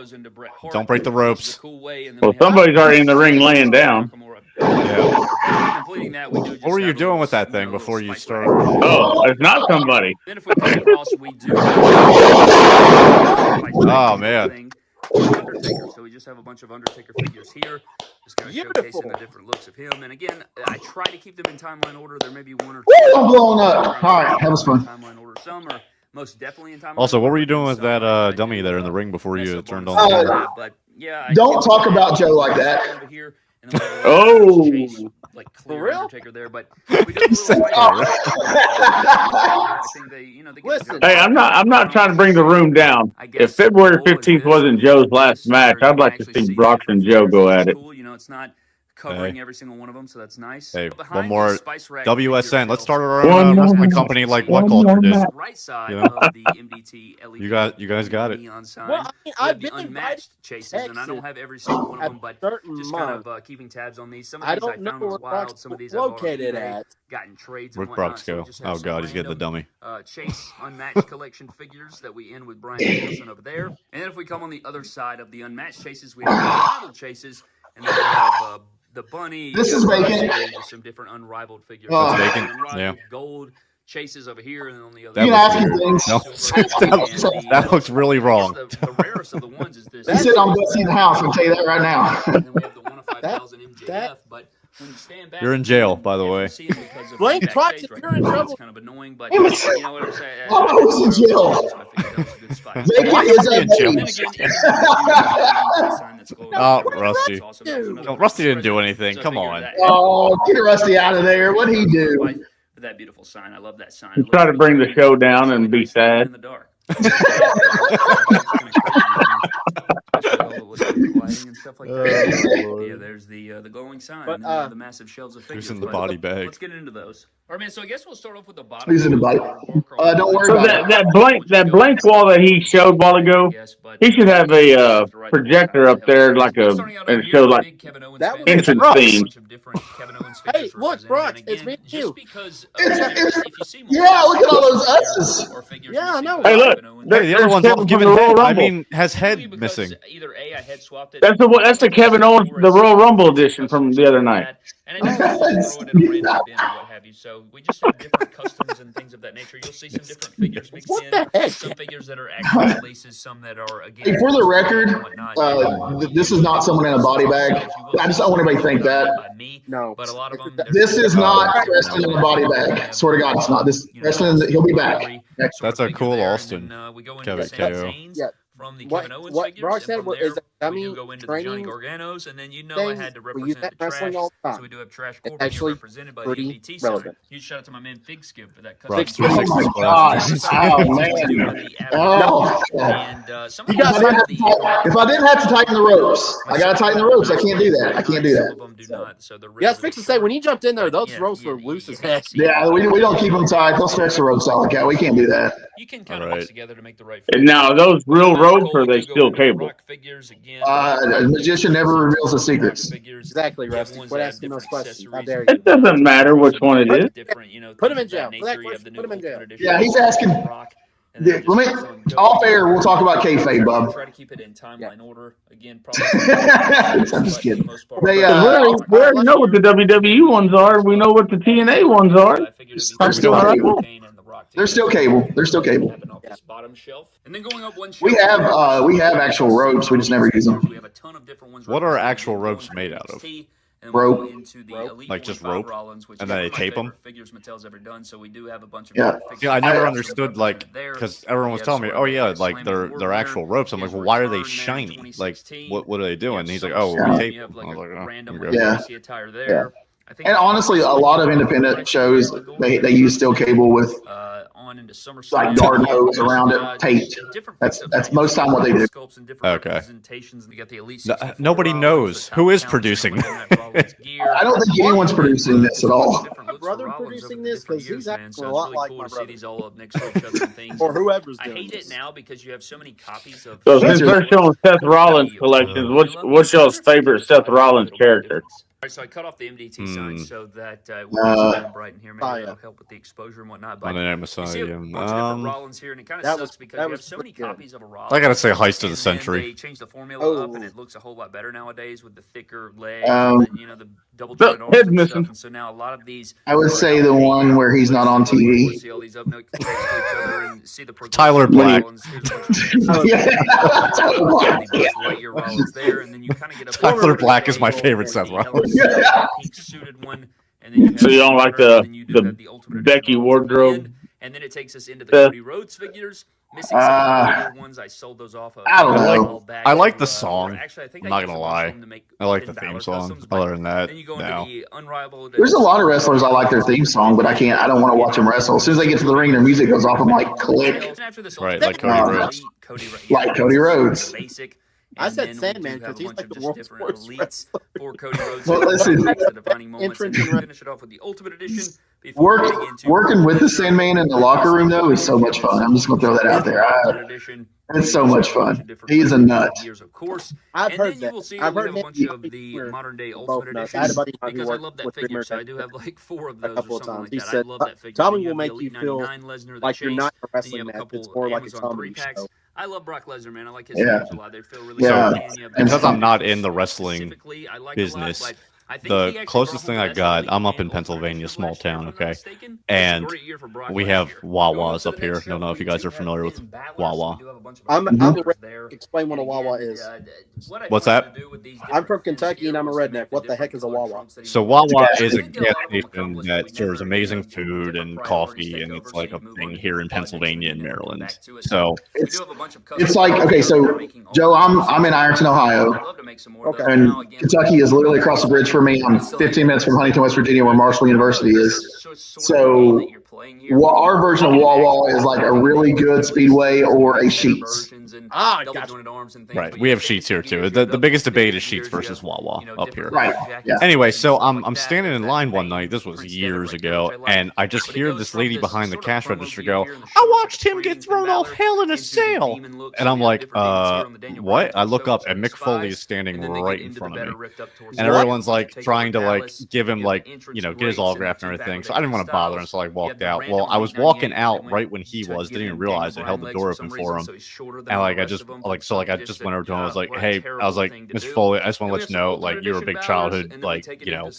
Don't break the ropes. Well, somebody's already in the ring laying down. Yeah. What were you doing with that thing before you started? Oh, it's not somebody. Then if we come across, we do. Oh man. Undertaker. So we just have a bunch of Undertaker figures here, just kind of showcasing the different looks of him. And again, I try to keep them in timeline order. There may be one or two. I'm blowing up. All right, that was fun. Timeline order. Some are most definitely in timeline. Also, what were you doing with that dummy there in the ring before you turned on the camera? But yeah, Don't talk about Joe like that. Over here. Oh, like clear Undertaker there, but we did a little I think they, Listen, hey, I'm not trying to bring the room down. If February 15th wasn't Joe's last match, I'd like to see Brock and Joe go at it. It's not covering every single one of them, so that's nice. Hey, one more WSN. Let's start our own wrestling company like What One Culture did. Right side Yeah. of the MDT LED. You guys got it. Neon sign. Well, I've been unmatched chases, and I don't have every single one of them, but just kind of keeping tabs on these. Some of these I found was wild. Some of these I've located at. Gotten trades. Where'd Brock's go? Oh god, he's getting the dummy. Chase unmatched collection figures that we end with Brian Danielson over there. And then if we come on the other side of the unmatched chases, we have the model chases, and then we have the bunny. This is vacant. Just some different unrivaled figures. That's vacant. Yeah. Gold chases over here, and then on the other. That looks really wrong. The rarest of the ones is this. He said I'm gonna see the house. I'll tell you that right now. And then we have the 1 of 5,000 MJF, but when you stand back, You're in jail, by the way. Blake twice if you're in trouble. It's kind of annoying, but you know what I'm saying. I was in jail. Vacant is Oh, Rusty. No, Rusty didn't do anything. Come on. Oh, get Rusty out of there. What'd he do? That beautiful sign. I love that sign. He's trying to bring the show down and be sad. In the dark. Yeah, there's the glowing sign, but, and the massive shelves of figures. Who's in the body bag? Let's get into those. All right, man. So I guess we'll start off with the bottom. Who's in the body? Don't worry So about that blank wall that he showed a while ago, he should have a projector up there, like and show like entrance scene. Hey, look, Brock, it's me and you. Yeah, look at all those S's. Yeah, I know. Hey, look, Hey, the other one's all given head. I mean, has head missing. Either A, I head swapped it. That's the Kevin Owens, the Royal Rumble edition from the other night. And I just throw it in a random bin or what have you. So we just have different customs and things of that nature. You'll see some different figures mixed in. Some figures that are actual releases, some that are again. Hey, for the record, this is not someone in a body bag. I just don't want anybody to think that. No, but a lot of them. This is not Preston in a body bag. Swear to God, it's not. This Preston, he'll be back. That's a cool Austin. Kevin KO. Yeah. From the Kevin Owens what figures, Brock said and from is there, that we do go into the Johnny Garganos, and then I had to we use represent that the trash. wrestling all the time. So we do have Trash It's Corp here actually represented by the pretty MDT relevant. Huge shout out to my man Fig Skip for that Brock's custom. 360 Oh man! Oh. And If I didn't have to tighten the ropes, I gotta tighten the ropes. I can't do that. I can't do that. Some of them do not. So the Yeah, I was fixing to say, when you jumped in there, those ropes were loose as heck. Yeah, we don't keep them tight. They'll stretch the ropes out like that. We can't do that. You can kind of mix together to make the right. And now those real ropes or are they still cable? A magician never reveals his secrets. Exactly, Rusty. Quit asking those questions. How dare you? It doesn't matter which one it is. Put him in jail. For that question, put him in jail. Yeah, he's asking. Let me off air. We'll talk about kayfabe, Bub. Try to keep it in timeline order again. Probably. I'm just kidding. We already know what the WWE ones are. We know what the TNA ones are. They're still cable. They're still cable. They're still cable. Bottom shelf, and then going up one shelf. We have actual ropes. We just never use them. We have a ton of different ones. What are actual ropes made out of? Rope. Like just rope, and then they tape them. Figures Mattel's ever done, so we do have a bunch of yeah. I never understood because everyone was telling me, oh yeah, like they're actual ropes. I'm like, well, why are they shiny? Like, what are they doing? And he's like, oh, we tape them. I was like, oh, yeah. And honestly, a lot of independent shows they use steel cable with like garden hose around it, taped. That's most time what they do. Okay. Nobody knows who is producing. I don't think anyone's producing this at all. My brother producing this because he's acting a lot like my brother. Or whoever's doing I hate it now because you have so many copies of. So since they're showing Seth Rollins collections, what's y'all's favorite Seth Rollins character? All right, so I cut off the MDT sign so that we're bright in here. Maybe that'll help with the exposure and whatnot. But you see a bunch of different Rollins here, and it kind of sucks because you have so many copies of a Rollins. I gotta say, heist of the century. They changed the formula up, and it looks a whole lot better nowadays with the thicker legs, and the double jointed arms and stuff. And so now a lot of these. I would say the one where he's not on TV. See all these up next to each other and see the Tyler Black. Tyler Black is my favorite Seth Rollins. Pink suited one, and then so you don't like the Becky wardrobe? And then it takes us into the Cody Rhodes figures. Missing some of the ones I sold those off of. I don't know. I like the song. I'm not gonna lie. I like the theme song. Other than that, no. There's a lot of wrestlers I like their theme song, but I don't want to watch them wrestle. As soon as they get to the ring, their music goes off. I'm like, click. Right, like Cody Rhodes. Like Cody Rhodes. I said Sandman because he's like the world sports wrestler. For Cody Rhodes. Well, listen. Finish it off with the Ultimate Edition. Working with the Sandman in the locker room though is so much fun. I'm just gonna throw that out there. It's so much fun. He's a nut. Of course. I've heard that. I've heard a bunch of the modern day Ultimate Editions because I love that figure. So I do have like 4 of those or something like that. I love that figure. Tommy will make you feel like you're not a wrestling match. It's more like a comedy show. I love Brock Lesnar, man. I like his figures a lot. They feel really good. Because I'm not in the wrestling business, the closest thing I got, I'm up in Pennsylvania, small town, okay? And we have Wawas up here. I don't know if you guys are familiar with Wawa. I'm a explain what a Wawa is. What's that? I'm from Kentucky and I'm a redneck. What the heck is a Wawa? So Wawa is a gas station that serves amazing food and coffee, and it's like a thing here in Pennsylvania and Maryland. So it's like, okay, so Joe, I'm in Ironton, Ohio, and Kentucky is literally across the bridge for me. I'm 15 minutes from Huntington, West Virginia, where Marshall University is. So our version of Wawa is like a really good Speedway or a Sheetz. Right, we have Sheetz here too. The biggest debate is Sheetz versus Wawa up here. Right. Yeah. Anyway, so I'm standing in line one night. This was years ago, and I just hear this lady behind the cash register go, "I watched him get thrown off Hell in a Cell," and I'm like, what? I look up, and Mick Foley is standing right in front of me, and everyone's like trying to like give him like get his autograph and everything. So I didn't want to bother him, so I walked out. Well, I was walking out right when he was. Didn't even realize it. Held the door open for him, and I just went over to him. I was like, "Hey," I was like, "Mr. Foley, I just want to let you know, like, you're a big childhood, like,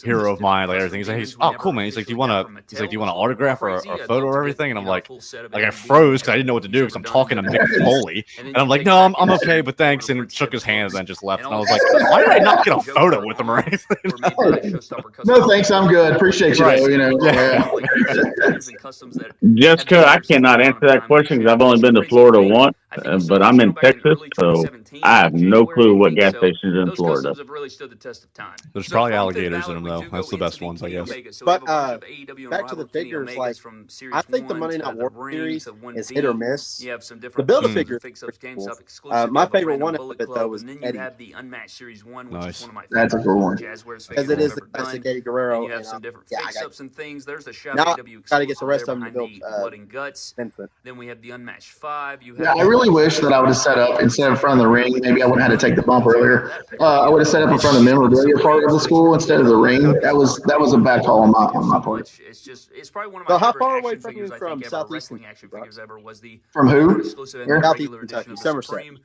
hero of mine, like everything." He's like, "Oh, cool, man." He's like, "Do you want an autograph or a photo or everything?" And I'm like I froze because I didn't know what to do because I'm talking to Mick Foley, and I'm like, "No, I'm okay, but thanks," and shook his hand and then just left. And I was like, "Why did I not get a photo with him or anything?" No, thanks, I'm good. Appreciate you. Right. Jessica, I cannot answer that question because I've only been to Florida once, but I'm in Texas, so I have no clue what gas stations in Florida. There's probably alligators in them, though. That's the best ones, I guess. But back to the figures, like, I think the Monday Night War series is hit or miss. The Build-A-Figure is cool. My favorite one of it, though, was Eddie. Nice. That's a good one. Because it is the classic Eddie Guerrero. You have some different fix-ups and things. There's the Chef now, AW got to get the rest of them to build Blood and Guts. Vincent. Then we have the Unmatched 5. You have I really really wish that I would have set up instead of in front of the ring. Maybe I wouldn't have had to take the bump earlier. I would have set up in front of the memorabilia part of the school instead of the ring. That was a bad call on my part. It's probably one of my So how favorite far away action from figures you I from think ever, Southeast wrestling action figures ever, was the From who? exclusive and Where? regular Southeast edition of the Somerset. Supreme.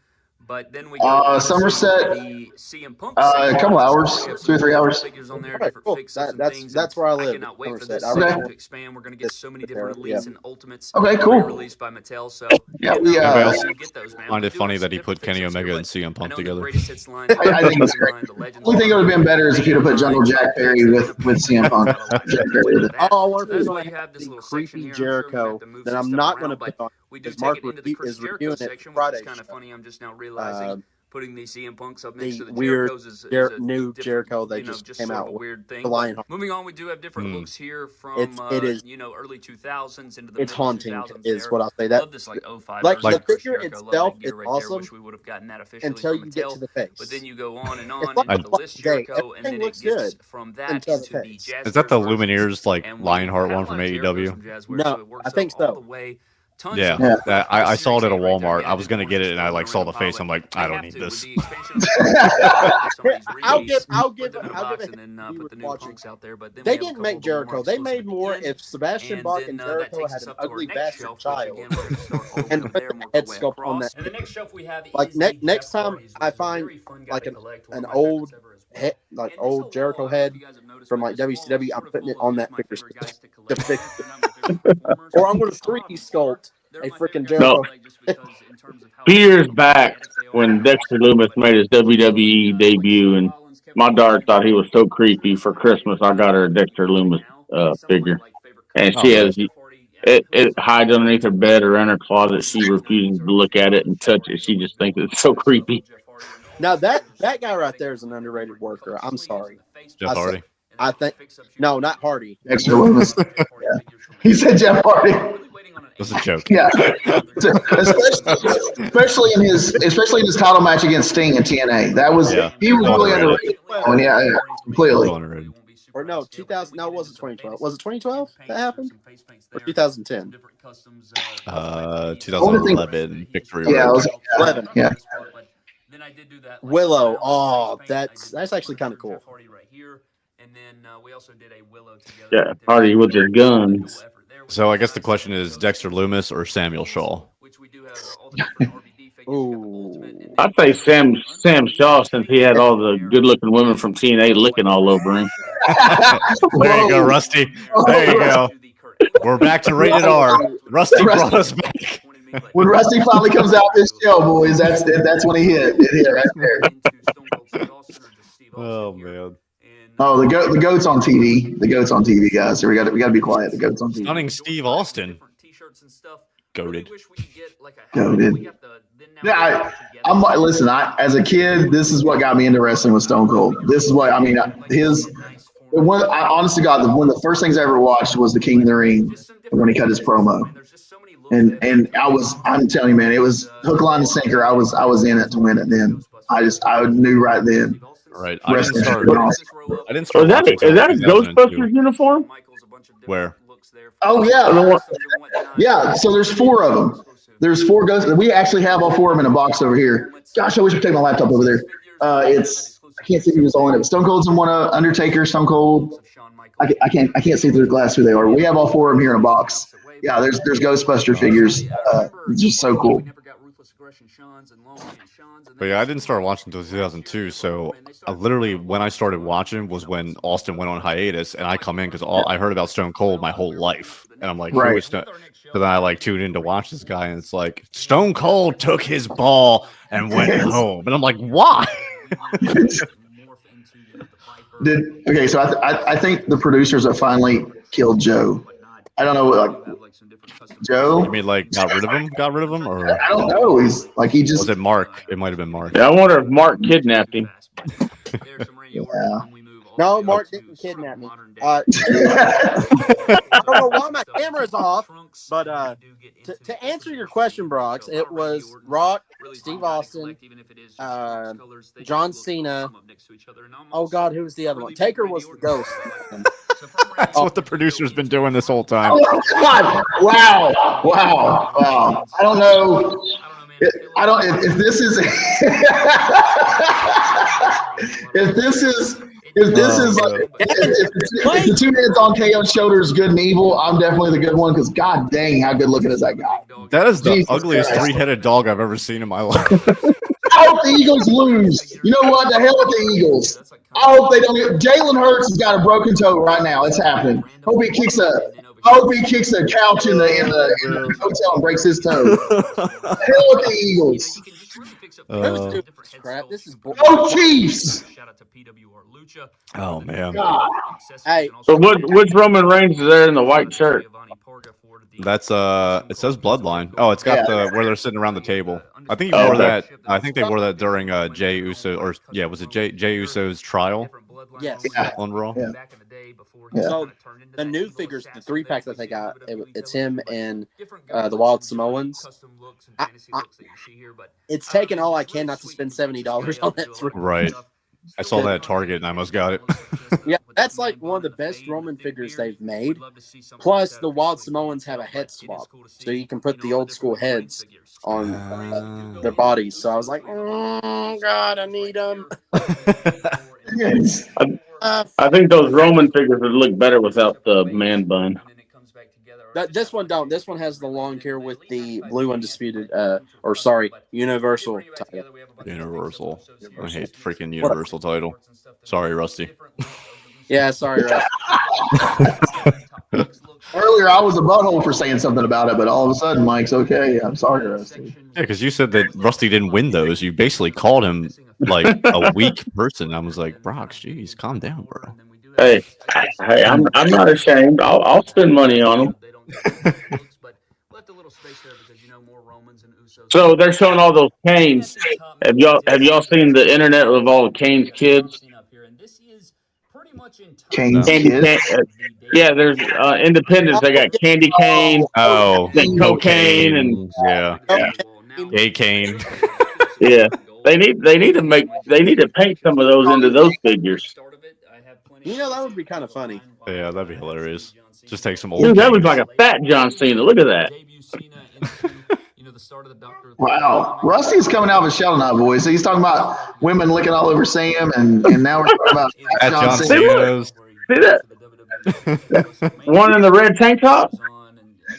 But then we go Somerset, the CM Punk a couple hours, We have 2 or 3 hours. figures on there, Okay, different cool. fixes and things. That's where I I live. cannot wait for Somerset. this I series Okay. to expand. We're going to get so many different elites and ultimates. Okay, cool. Released by Mattel. So Yeah, Anybody else get those, man. find We it do funny have that some he put different Kenny fixes here, Omega and but CM I Punk know the together? greatest hits line. I think it's great. The Legends Only thing that would have been better is if you'd have put Jungle Jack Perry with CM Punk. Jack Perry with it. Oh, I want to That's put why on you have this the little section creepy here. I'm sure we're gonna Jericho have to move that some I'm stuff not around, going to but put on we do because take Mark it into the Chris is Jericho reviewing it section, for which Friday. is kind of funny. I'm just now realizing putting the CM Punks up next to the weird Jerichos is a new Jericho they you know, just just came sort out of a with. weird thing. The But Lionheart. moving on, we do have different looks here from It is you know, early 2000s into the it's mid haunting 2000s. is there. what I'll say. That Love this like 05 like version the of Chris figure Jericho. Love itself that is gear right awesome there. Wish we would have gotten that officially until from you get Mattel. to the face. But then you go on and on Like into the list Jay, Jericho, and everything then it looks gets good from that until the into the face. Jazz. Is that the Lumineers like Lionheart one from AEW? No, I think so. Yeah, I saw it at a Walmart. I was gonna get it, and I like saw the face. I'm like, I don't need this. I'll give it. And then put the new watching. punks out there. But then They didn't make Jericho. They made more if Sebastian Bach and Jericho had an ugly bastard child and put the head sculpt on that. And the next shelf we have Like is the next Jeff time Hardy's, I which is a find very fun guy like to collect, one an of my old favorites ever as well. head, like And this old Jericho wall, I don't know head if you guys have noticed, from but like this wall is WCW, I'm sort of putting it full on of that my figure favorite guys to collect. to fix They're not my favorite performers. or I'm going to 3D sculpt They're a my freaking favorite guys to Jericho. collect just because in terms of how Few years back, when Dexter Loomis made his WWE debut, and my daughter thought he was so creepy. For Christmas, I got her a Dexter Loomis figure, and she has it hides underneath her bed or in her closet. She refuses to look at it and touch it. She just thinks it's so creepy. Now that guy right there is an underrated worker. I'm sorry. Jeff Hardy. I think no, not Hardy. Dexter Loomis. Yeah. He said Jeff Hardy. It was a joke. Yeah, especially in his title match against Sting in TNA. That was he was really underrated. Oh, yeah, completely. Or no, 2000. No, it wasn't 2012. Was it 2012 that happened? Or 2010? 2011 Victory Yeah, Road. 11. Yeah. Willow. Oh, that's actually kind of cool. And then we also did a Willow together. Yeah, Hardy with his guns. So I guess the question is Dexter Loomis or Samuel Shaw? Ooh. I'd say Sam Shaw, since he had all the good-looking women from TNA licking all over him. There you go, Rusty. There you go. We're back to rated R. Rusty brought us back. When Rusty finally comes out this show, boys, that's when he hit. It hit right there. Oh man. Oh, the goat's on TV. The goat's on TV, guys. So we got to be quiet. The goat's on TV. Stunning Steve Austin. Goated. Goated. Yeah, listen. As a kid, this is what got me into wrestling with Stone Cold. This is what I mean. Honest to God, one of the first things I ever watched was the King of the Ring when he cut his promo, and I'm telling you, man, it was hook, line, and sinker. I was in it to win it. Then I knew right then. Right. I didn't start. Is that a Ghostbusters uniform? Where? Oh yeah, yeah. So there's 4 of them. There's 4 ghosts. We actually have all 4 of them in a box over here. Gosh, I wish I could take my laptop over there. I can't see who was all in it. Stone Cold's in one. Undertaker, Stone Cold. I can't see through the glass who they are. We have all 4 of them here in a box. Yeah, there's Ghostbuster figures. It's just so cool. But yeah, I didn't start watching until 2002. So literally, when I started watching was when Austin went on hiatus, and I come in because I heard about Stone Cold my whole life, and I'm like, right. So then I like tuned in to watch this guy, and it's like Stone Cold took his ball and went home, and I'm like, why? Okay, so I think the producers have finally killed Joe. I don't know, like Joe. You mean like got rid of him, or I don't know. He's like he just was it Mark? It might have been Mark. Yeah, I wonder if Mark kidnapped him. Yeah. No, Mark didn't kidnap me. I don't know why my camera's off, but to answer your question, Brox, it was Rock, Steve Austin, John Cena. Oh God, who was the other one? Taker was the ghost. That's what the producer's been doing this whole time. Oh God! Wow! I don't know. I don't. If this is, if the two heads on KO's shoulders, good and evil, I'm definitely the good one because god dang, how good looking is that guy? That is the Jesus ugliest Christ. three-headed dog I've ever seen in my life. I hope the Eagles lose. You know what? The hell with the Eagles. I hope they don't. Jalen Hurts has got a broken toe right now. It's happening. Hope he kicks a couch in the hotel and breaks his toe. Hell with the Eagles. Crap. This is Go Chiefs. Oh man. God. Hey, So which Roman Reigns is there in the white shirt? That's it says Bloodline. Oh, it's got the where they're sitting around the table. I think he wore that. I think they wore that during Jey Uso, or yeah, was it Jey Uso's trial? Yes. On Raw. Yeah. So the new figures, the 3-pack that they got, it's him and the Wild Samoans. It's taken all I can not to spend $70 on that. Right. I saw that at Target and I almost got it. Yeah, that's like one of the best Roman figures they've made. Plus, the Wild Samoans have a head swap, so you can put the old school heads on their bodies. So I was like, oh God, I need them. I think those Roman figures would look better without the man bun. This one don't. This one has the long hair with the blue undisputed, Universal title. Universal. I hate freaking Universal title. Sorry, Rusty. Yeah, sorry, Rusty. Earlier, I was a butthole for saying something about it, but all of a sudden, Mike's okay. I'm sorry, Rusty. Yeah, because you said that Rusty didn't win those. You basically called him like a weak person. I was like, Brox, jeez, calm down, bro. Hey, I'm not ashamed. I'll spend money on them. So they're showing all those Kane's. Have y'all seen the internet of all the Kane's kids? Kane's Candy kids? Cane, yeah, there's Independence. They got Candy Cane, then cocaine, and yeah, gay cane. Yeah, they need to paint some of those into those figures. You know, that would be kind of funny. Yeah, that'd be hilarious. Just take some old. Dude, that was like a fat John Cena. Look at that. Wow, Rusty's coming out of his shell tonight, boys. So he's talking about women licking all over Sam, and now we're talking about John Cena. See that? One in the red tank top.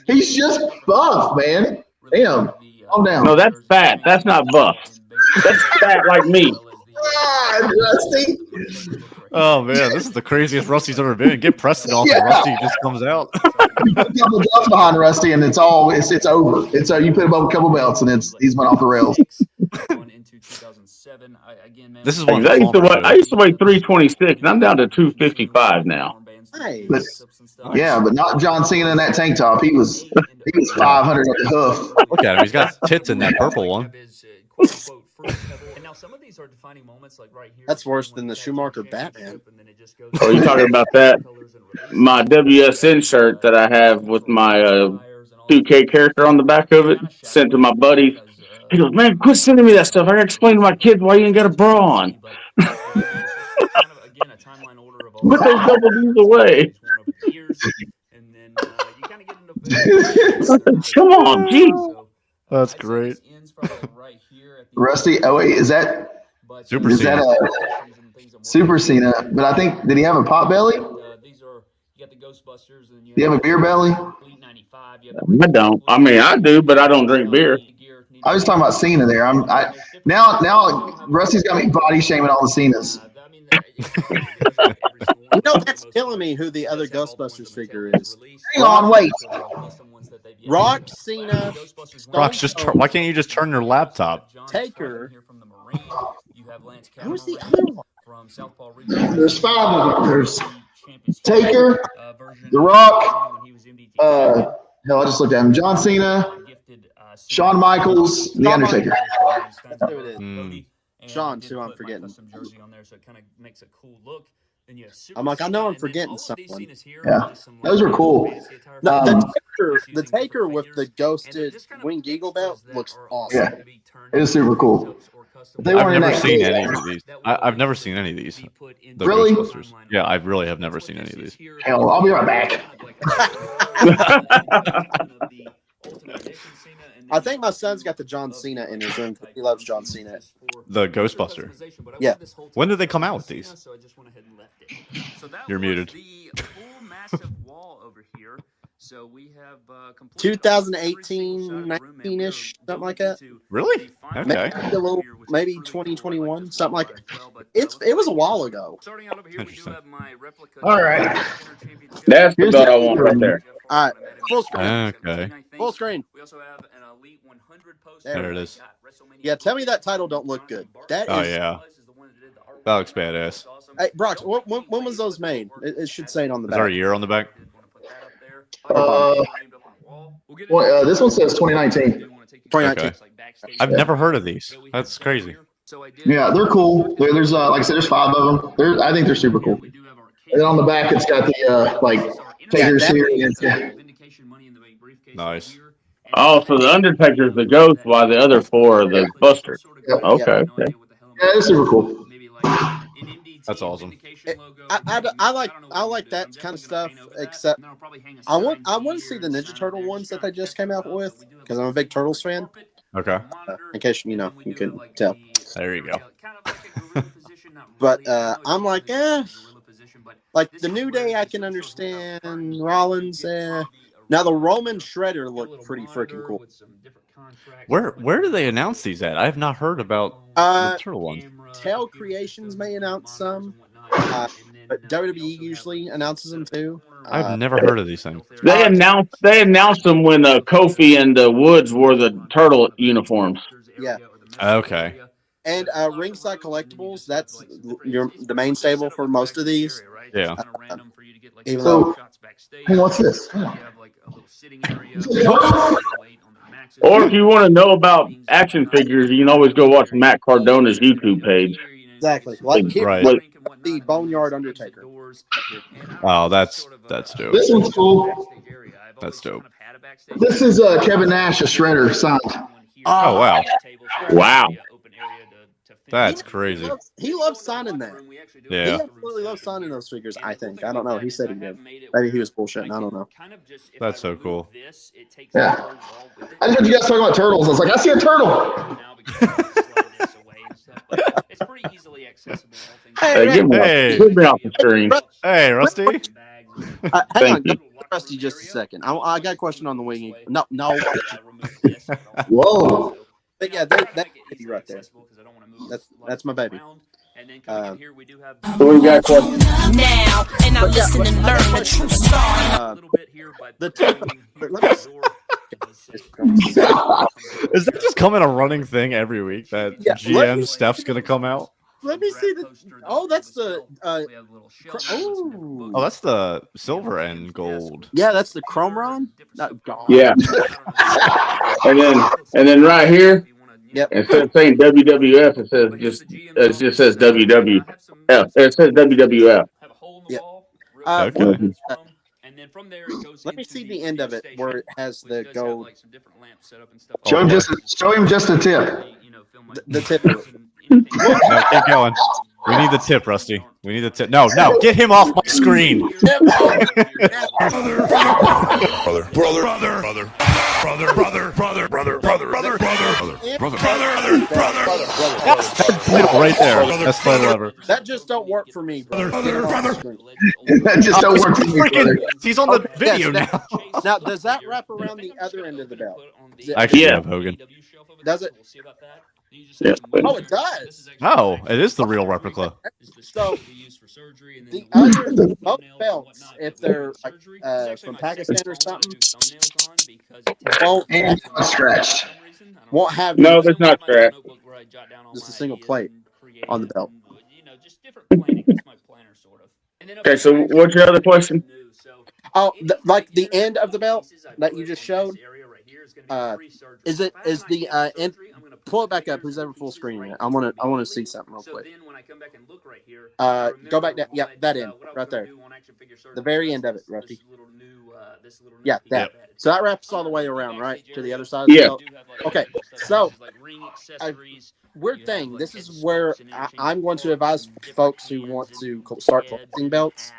He's just buff, man. Damn, calm down. No, that's fat. That's not buff. That's fat like me. Rusty. Oh man, this is the craziest Rusty's ever been. Get Preston off, and Rusty just comes out. You put a couple of belts behind Rusty, and it's over. It's you put him up a couple belts, and he's went off the rails. This is one. I used to weigh 326, and I'm down to 255 now. Nice. But not John Cena in that tank top. He was 500 at the hoof. Look at him. He's got tits in that purple one. And now some of these are defining moments, like right here. That's worse than the Schumacher Batman. Oh, you talking about that? My WSN shirt that I have with my 2K character on the back of it, sent to my buddy. He goes, man, quit sending me that stuff. I gotta explain to my kids why you ain't got a bra on. Put those double D's away. Come on, geez. That's great. Rusty, oh wait, is that Super is Cena? That a Super Cena? But I think, did he have a pot belly? Do you have a beer belly? I don't. I mean, I do, but I don't drink beer. I was talking about Cena there. Now Rusty's got me body shaming all the Cenas. You know, that's killing me who the other Ghostbusters figure is. Hang on, wait. Rock, Cena. Rock, why can't you just turn your laptop? Taker. Who's the other one? There's 5 of them. There's Taker, The Rock. Hell, I just looked at him. John Cena, Shawn Michaels, The Undertaker. Sean's who I'm forgetting. I'm like, I know I'm forgetting someone. Yeah, those were cool. The Taker with the ghosted winged eagle belt looks awesome. Yeah, it is super cool. I've never seen any of these. I've never seen any of these. The really? Ghostbusters. Yeah, I really have never seen any of these. Hell, I'll be right back. I think my son's got the John Cena in his room. He loves John Cena. The Ghostbuster. Yeah. When did they come out with these? So I just went ahead and left it. So that You're was muted. the full massive wall over here. So we have 2018, 19-ish, something like that. Really? Okay. Maybe 2021, something like that. It was a while ago. Starting out over here, we do have my replica. All right. That's the belt I want right there. All right. Full screen. Okay. Full screen. We also have an Elite 100 poster. There it is. Yeah, tell me that title don't look good. That Oh is. yeah. That looks badass. Hey, Brox, when was those made? It should say it on the Is back. there a year on the back? This one says 2019. 2019. Okay. I've never heard of these. That's crazy. Yeah, they're cool. There's like I said, there's 5 of them. I think they're super cool. And then on the back, it's got the like Taker series. Nice. Oh, so the Undertaker's the ghost, while the other 4 are the Busters. Okay. Okay. Yeah, it's super cool. That's awesome. I like that kind of stuff. Except I want to see the Ninja Turtle ones that they just came out with because I'm a big Turtles fan. Okay. In case you couldn't tell. There you go. But I'm like, like the New Day, I can understand. Rollins, Now the Roman Shredder looked pretty freaking cool. Where do they announce these at? I have not heard about the turtle ones. Tail Creations may announce some, but WWE usually announces them too. I've never heard of these things. They announced them when Kofi and Woods wore the turtle uniforms. Yeah. Okay. And Ringside Collectibles, that's the main stable for most of these. Yeah. Even though, What's this? Or if you want to know about action figures, you can always go watch Matt Cardona's YouTube page. Exactly. Like Right. the Boneyard Undertaker. Oh, that's dope. This one's cool. That's dope. This is Kevin Nash, a shredder signed. Oh wow. Wow. That's crazy. He loves signing that. Yeah. He absolutely loves signing those figures, I think. I don't know. He said he did. Maybe he was bullshitting. I don't know. That's so cool. Yeah. I just heard you guys talking about turtles. I was like, I see a turtle. Get me off the screen. Hey, Rusty. Hang on. Rusty, just a second. I got a question on the wing. No. Whoa. But yeah, that's baby right there. That's my baby. So we got questions. Now, and I listen and learn the true story. Is that just coming a running thing every week that GM Steph's gonna come out? Let me see the. Oh, that's the. Oh, that's the silver and gold. Yeah, that's the Chrome Run. Yeah. and then right here. Yep. Instead of saying WWF, it just says WWF. It says WWF. Yep. Okay. Let me see the end of it where it has the gold. Show him just a tip. The tip. No, keep going. We need the tip, Rusty. We need the tip. No, get him off my screen. That's right there. That's title ever. That just don't work for me, brother. That just don't work for me, brother. He's on the video now. Now, does that wrap around the other end of the belt? Actually, yeah, Hogan. Does it? Yeah. Oh, it does. No, it is the real replica. So the other both belts, if they're like, from Pakistan or something, won't have. No, there's not scratch. Just a single plate on the belt. Okay, so what's your other question? Oh, like the end of the belt that you just showed. Is the end? Pull it back up. Who's ever full screen? I want to see something real quick. Go back down. Yeah, that end right there. The very end of it, Rusty. Yeah, that. So that wraps all the way around, right, to the other side of the belt. Okay, so weird thing. This is where I'm going to advise folks who want to start collecting belts.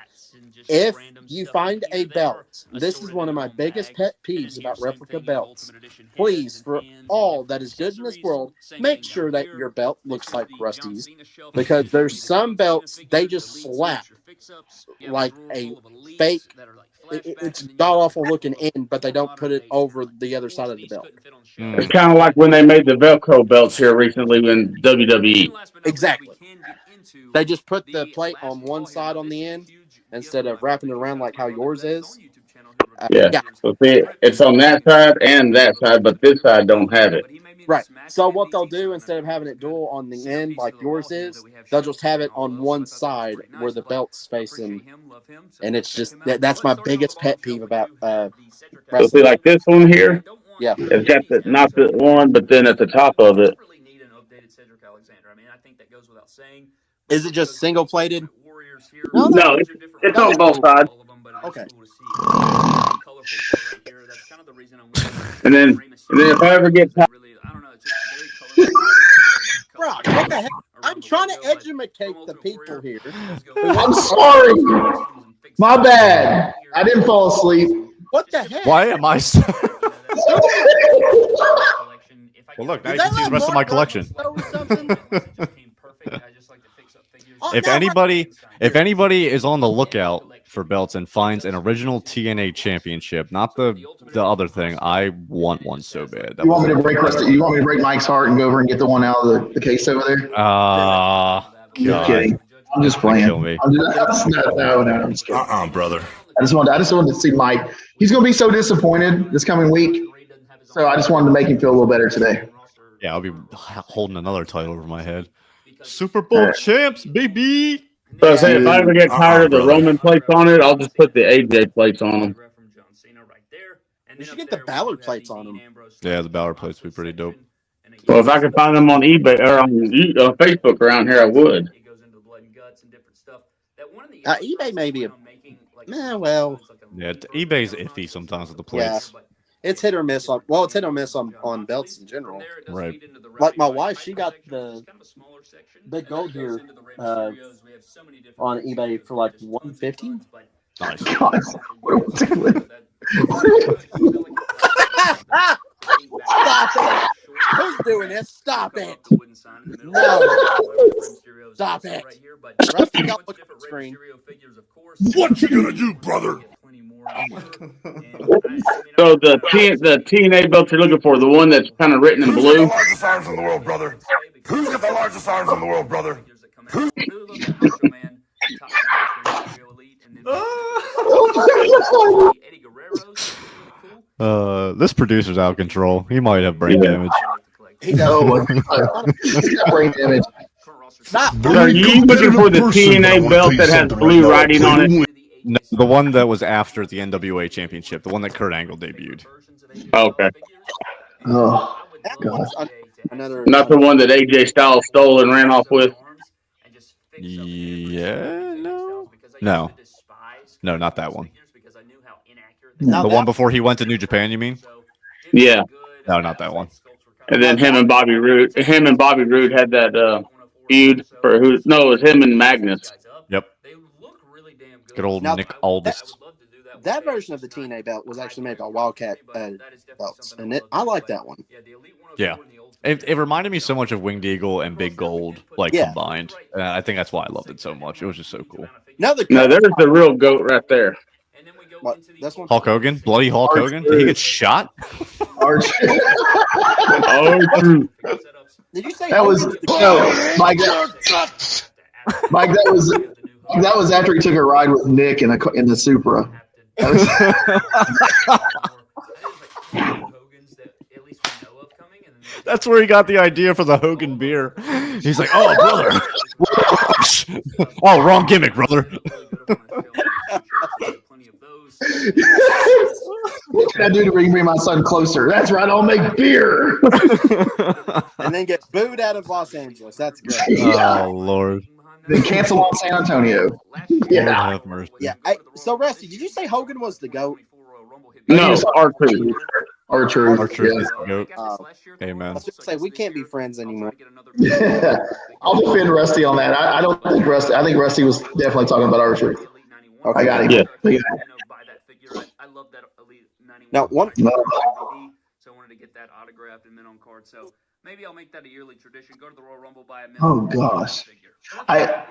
if you find a belt, this is one of my biggest pet peeves about replica belts. Please, for all that is good in this world, make sure that your belt looks like Rusty's, because there's some belts they just slap like a fake. It's god awful looking in, but they don't put it over the other side of the belt. It's kind of like when they made the Velcro belts here recently in WWE. Exactly. They just put the plate on one side on the end instead of wrapping it around like how yours is. Yeah. So see, it's on that side and that side, but this side don't have it. Right. So what they'll do instead of having it dual on the end like yours is, they'll just have it on one side where the belt's facing, and it's just that's my biggest pet peeve about So see, like this one here, yeah, it's got the not the one, but then at the top of it. Is it just single plated? No, it's on both sides. Okay. And then if I ever get tired, Brock, what the heck? I'm trying to educate the people here. I'm sorry. My bad. I didn't fall asleep. What the heck? Why am I so... Well, look, now you can see the rest of my collection. If anybody is on the lookout for belts and finds an original TNA championship, not the other thing, I want one so bad. You want me to break You want me to break Mike's heart and go over and get the one out of the case over there? Just kidding. I'm just playing. I'm just kidding. Brother. I just wanted to see Mike. He's going to be so disappointed this coming week. So I just wanted to make him feel a little better today. Yeah, I'll be holding another title over my head. Super Bowl champs, baby. So I say, if I ever get tired of the Roman plates on it, I'll just put the AJ plates on them. You should get the Ballard plates on them. Yeah, the Ballard plates would be pretty dope. Well, if I could find them on eBay or on Facebook around here, I would. eBay may be well. Yeah, eBay's iffy sometimes with the plates. Yeah. It's hit or miss on belts in general. Right. Like my wife, she got the big gold here on eBay for like $150. Nice. God, what are we doing? Stop it! Who's doing this? Stop it! No! Stop it! Rusty got look at the screen. What you gonna do, brother? So the TNA belt you're looking for, the one that's kind of written in blue. Who's got the largest arms in the world, brother? Who's got the largest arms in the world, brother? This producer's out of control. He might have brain damage. He does. He's got brain damage. Are you looking for the TNA belt that has blue writing on it? No, the one that was after the NWA Championship, the one that Kurt Angle debuted. Okay. Oh, God. Not the one that AJ Styles stole and ran off with? Yeah, no, not that one. No. The one before he went to New Japan, you mean? Yeah. No, not that one. And then him and Bobby Roode had that feud for who? No, it was him and Magnus. Yep. Good old Nick Aldis. That version of the TNA belt was actually made by Wildcat belts, and I like that one. Yeah. It reminded me so much of Winged Eagle and Big Gold, combined. I think that's why I loved it so much. It was just so cool. No, there's the real GOAT right there. What? That's one. Hulk Hogan? Bloody Hulk Hogan? Did he get shot? Oh, true. Did you say that was Mike? Mike, that was after he took a ride with Nick in the Supra. That's where he got the idea for the Hogan beer. He's like, "Oh, brother! Oh, wrong gimmick, brother." What can I do to bring my son closer? That's right, I'll make beer. And then get booed out of Los Angeles. That's great. Oh, Lord. Then cancel on San Antonio. Yeah. Yeah. So, Rusty, did you say Hogan was the GOAT? No, R-Truth. R-Truth Yeah. is the GOAT. Hey, man. I was just say we can't be friends anymore. Yeah. I'll defend Rusty on that. I don't think Rusty. I think Rusty was definitely talking about R-Truth. Okay. I got him. Yeah. Buy that figure. I love that Elite 91. Now, one. So I wanted to get that autographed and mint on card. So maybe I'll make that a yearly tradition. Go to the Royal Rumble, buy a mint. Oh gosh. I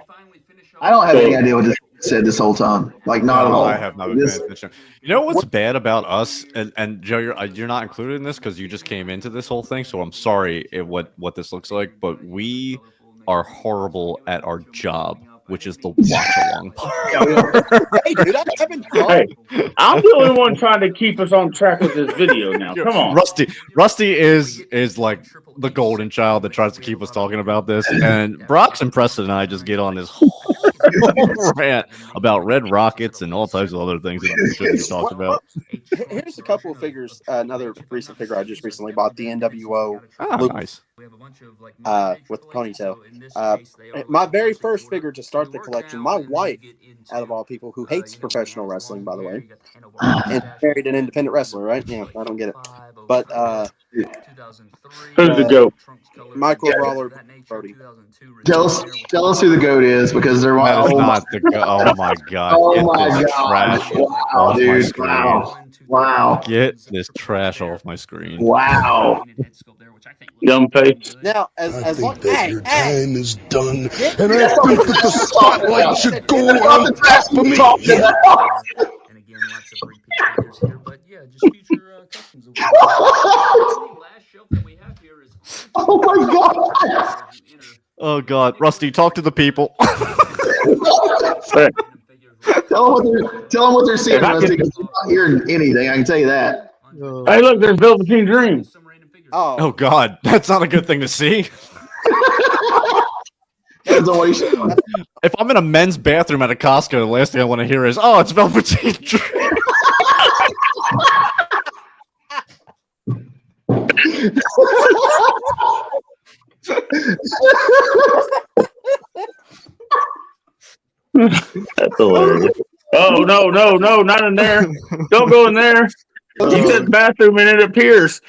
don't have any idea what this said this whole time. Like not at all. I have not been paying attention. You know what's bad about us, and Joe, you're not included in this because you just came into this whole thing. So I'm sorry what this looks like, but we are horrible at our job, which is the watch along. Hey, dude, I haven't. Hey, I'm the only one trying to keep us on track with this video now. Come on. Rusty is like the golden child that tries to keep us talking about this, and Brox and Preston and I just get on this whole rant about red rockets and all types of other things that we shouldn't be talked about. Here's a couple of figures. Another recent figure I just recently bought, the NWO Nice. With the ponytail. My very first figure to start the collection. My wife, out of all people, who hates professional wrestling, by the way, and married an independent wrestler, right? Yeah, I don't get it. But Who's the GOAT? Michael Brawler Brody. Tell us who the GOAT is because they're That is not the oh my god. Oh Get my this god. trash Wow, off my dude. screen. Wow. Get this trash off my screen. Wow. Dumb face. Now, as long as time is done, and I think that the spotlight should go on top of me. And again, lots of repeat figures here, but yeah, just future customs. The last shelf that we have here is. Oh my god. Oh god, Rusty, talk to the people. Tell them what they're seeing. Rusty, 'cause you're not hearing anything. I can tell you that. Hey, look, there's Velveteen Dream. Oh god, that's not a good thing to see. If I'm in a men's bathroom at a Costco, the last thing I want to hear is, "Oh, it's Velveteen Dream." That's hilarious. Oh, no, not in there. Don't go in there. You said bathroom and it appears.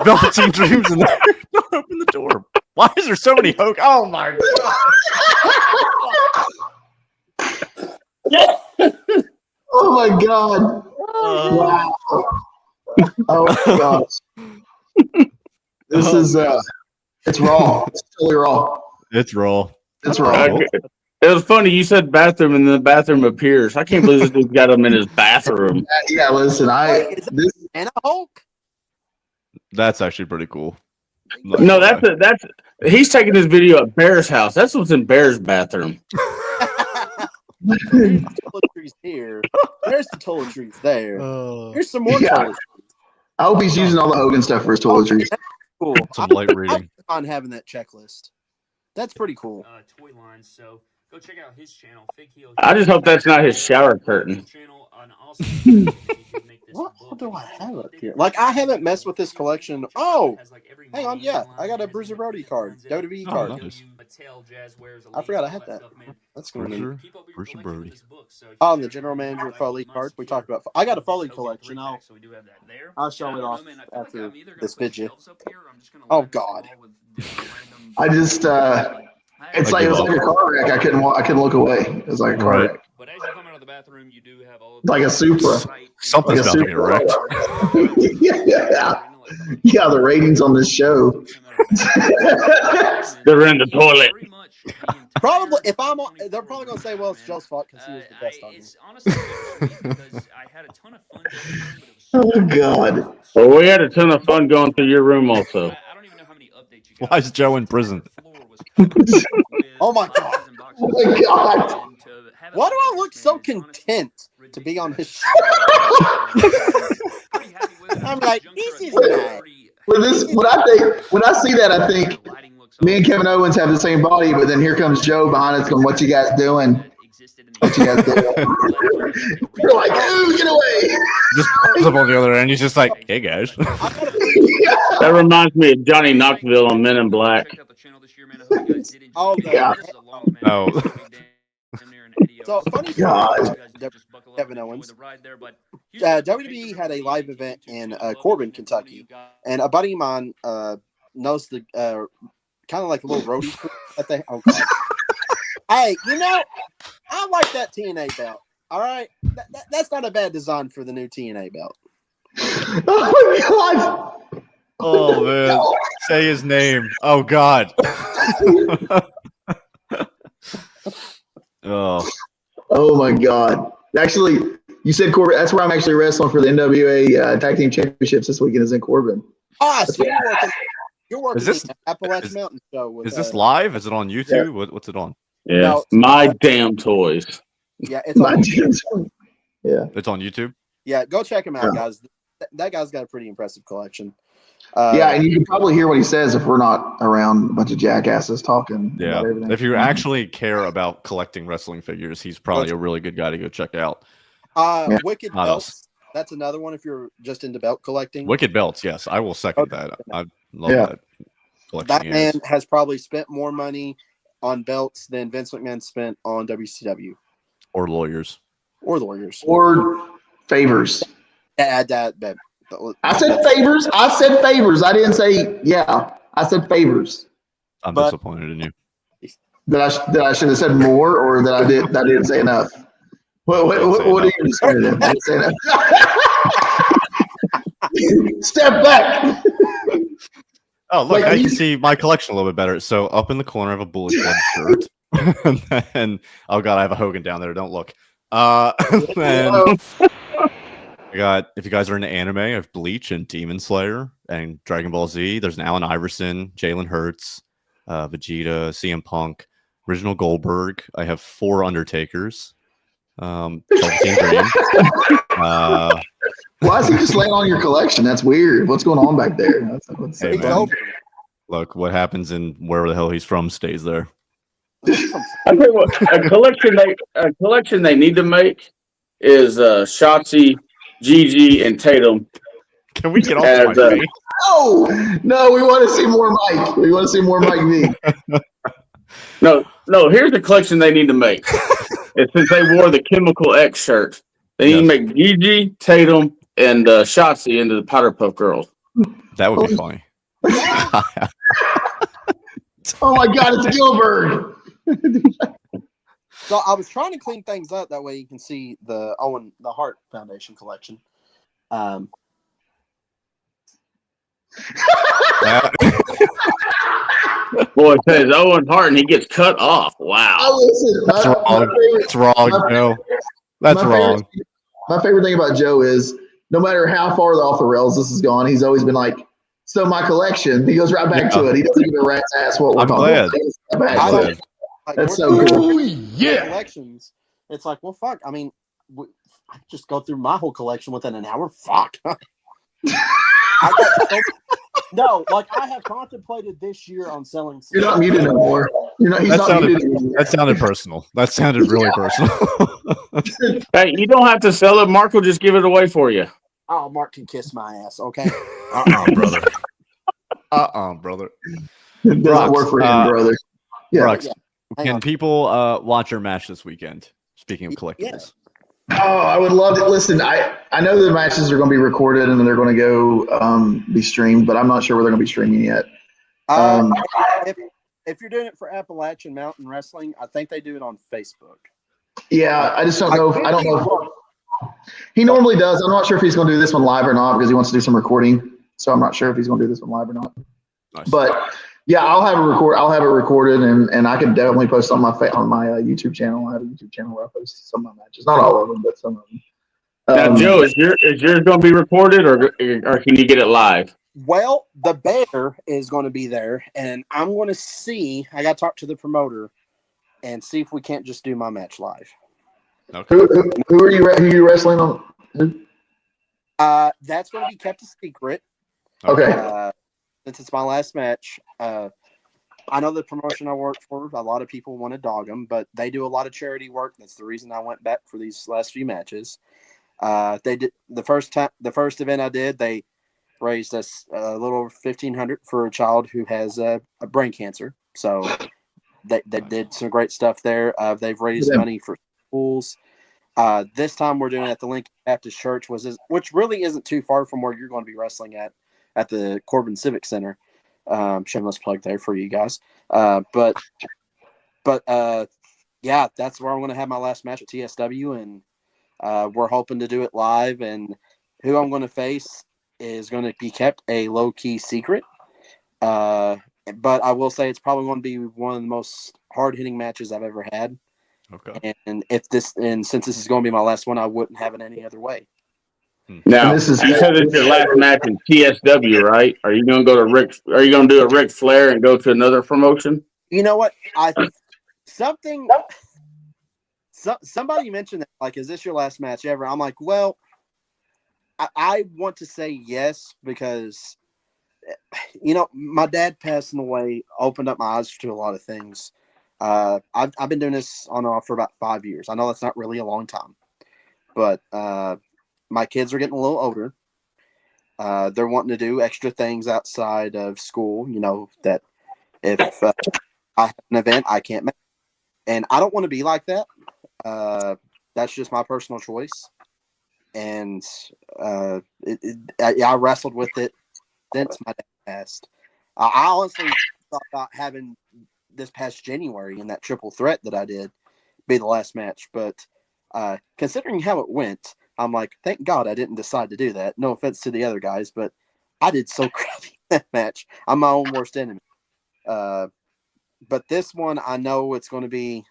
Velveteen Dream's in there. Don't open the door. Why is there so many Hulk? Oh my god. Oh my god. Wow. Oh my gosh. This is it's raw. It's totally raw. It's raw. It's raw. It was funny. You said bathroom, and then the bathroom appears. I can't believe this dude's got him in his bathroom. Yeah, listen, and a Hulk. That's actually pretty cool. No, that's he's taking this video at Bear's house. That's what's in Bear's bathroom. There's the toiletries here. There's the toiletries there. Here's some more toiletries. I hope he's using all the Hogan stuff for his toiletries. Cool. Some light reading. On having that checklist. That's pretty cool. Toy lines. So go check out his channel. I just hope that's not his shower curtain. What do I have up here? Like, I haven't messed with this collection. Oh, hang on. Yeah, I got a Bruiser Brody card. WWE card. Nice. I forgot I had that. That's going to be. Bruiser Brody. Oh, and the General Manager Foley card. We talked about. I got a Foley collection. I'll show it off after this video. Oh, God. I just, it's like it was like a car wreck. I couldn't look away. It was like a car wreck. But as you come out of the bathroom, you do have all like a Supra. Something's about to get wrecked. Yeah, the ratings on this show. They're in the toilet. Probably, if I'm on, they're probably going to say, well, it's Joe's fault because he was the best on It's honestly because I had a ton of fun. Oh, God. Well, we had a ton of fun going through your room also. I don't even know how many updates you got. Why is Joe in prison? Oh, my God. Oh, my God. Why do I look so content to be on his show? I'm like, easy tonight. When I see that, I think me and Kevin Owens have the same body, but then here comes Joe behind us going, "What you guys doing? What you guys doing?" You're like, "Ooh, get away!" Just pulls up on the other end. He's just like, "Hey guys." That reminds me of Johnny Knoxville on Men in Black. Oh, yeah. Oh. So funny God. Kevin Owens. WWE had a live event in Corbin, Kentucky, and a buddy of mine knows the kind of like a little roadie that they. Oh God. Hey, I like that TNA belt. All right, that's not a bad design for the new TNA belt. Oh my God! Oh man, say his name. Oh God. Oh. Oh my God! Actually, you said Corbin. That's where I'm actually wrestling for the NWA Tag Team Championships this weekend. Is in Corbin. Ah, so you're working Is this- the Appalachian Mountain show. With, Is this live? Is it on YouTube? What's it on? Yeah, No, my damn toys. Yeah, it's on YouTube. Yeah, it's on YouTube. Yeah, go check him out, guys. That guy's got a pretty impressive collection. Yeah, and you can probably hear what he says if we're not around a bunch of jackasses talking about everything. If you actually care about collecting wrestling figures, he's probably a really good guy to go check out. Wicked Not Belts. us. That's another one if you're just into belt collecting. Wicked Belts, yes, I will second that. I love that. That man has probably spent more money on belts than Vince McMahon spent on WCW. Or lawyers. Or favors. I said favors. I didn't say I said favors. I'm disappointed in you. That I should have said more, or that I didn't say enough. What are you saying? I didn't say enough. Step back. Oh, look, I can see my collection a little bit better. So up in the corner, I have a Bullet Club shirt. And then, oh God, I have a Hogan down there. Don't look. Then I got, if you guys are into anime, I have Bleach and Demon Slayer and Dragon Ball Z. There's an Allen Iverson, Jalen Hurts, Vegeta, CM Punk, original Goldberg. I have 4 Undertakers. Velveteen Dream. Why is he just laying on your collection? That's weird. What's going on back there? Hey, man. Look, what happens in wherever the hell he's from stays there. I tell you what, a collection they need to make is Shotzi, Gigi, and Tatum. Can we get off my face? No, we want to see more Mike. We want to see more Mike V. No. Here's the collection they need to make. It's since they wore the Chemical X shirt, they need to make Gigi, Tatum, and Shotzi into the Powder Puff Girls. That would be funny. Oh my God, it's Gilbert. So I was trying to clean things up that way you can see the Owen the Hart Foundation collection. Boy, it says Owen Hart and he gets cut off. Wow. That's wrong, Joe. That's wrong. My favorite thing about Joe is no matter how far off the rails this has gone, he's always been like, so my collection, he goes right back to it. He doesn't give a rat's ass what we're talking about. That's so cool. Collections. It's like, well, fuck. I mean, I just go through my whole collection within an hour. Fuck. No, like I have contemplated this year on selling. You're not muted anymore. That sounded personal. That sounded really personal. Hey, you don't have to sell it. Mark will just give it away for you. Oh, Mark can kiss my ass, okay? Brother. Brother. It doesn't work for him, brother. Yeah. Brooks, can people watch your match this weekend? Speaking of collectibles. Oh, I would love to. Listen, I know the matches are going to be recorded and they're going to go be streamed, but I'm not sure where they're going to be streaming yet. If you're doing it for Appalachian Mountain Wrestling, I think they do it on Facebook. Yeah, I just don't know. I don't know. He normally does. I'm not sure if he's going to do this one live or not because he wants to do some recording. So I'm not sure if he's going to do this one live or not. Nice. But yeah, I'll have it recorded, and I can definitely post on my YouTube channel. I have a YouTube channel where I post some of my matches, not all of them, but some of them. Now, Joe, is yours going to be recorded, or can you get it live? Well, the Bear is going to be there, and I'm going to see. I got to talk to the promoter and see if we can't just do my match live. Okay. Who are you wrestling on? Who? That's going to be kept a secret. Okay. Since it's my last match, I know the promotion I work for. A lot of people want to dog them, but they do a lot of charity work. That's the reason I went back for these last few matches. They did the first event I did. They raised us a little over $1,500 for a child who has a brain cancer. So they did some great stuff there. They've raised money for schools. This time we're doing it at the Lincoln Baptist Church, which really isn't too far from where you're going to be wrestling at the Corbin Civic Center. Shameless plug there for you guys. But yeah, that's where I'm going to have my last match at TSW, and We're hoping to do it live, and who I'm going to face is going to be kept a low-key secret. But I will say it's probably going to be one of the most hard-hitting matches I've ever had. Okay. And since this is going to be my last one, I wouldn't have it any other way. Now, you said it's your last match in TSW, right? Are you going to go to Rick? Are you going to do a Ric Flair and go to another promotion? You know what? Somebody mentioned that, like, is this your last match ever? I'm like, well, I want to say yes because, my dad passing away opened up my eyes to a lot of things. I've been doing this on and off for about 5 years. I know that's not really a long time, but my kids are getting a little older. They're wanting to do extra things outside of school, that if I have an event, I can't make. And I don't want to be like that. That's just my personal choice. And I wrestled with it since my dad passed. I honestly thought about having this past January in that triple threat that I did be the last match. But considering how it went, I'm like, thank God I didn't decide to do that. No offense to the other guys, but I did so crappy that match. I'm my own worst enemy. But this one, I know it's going to be,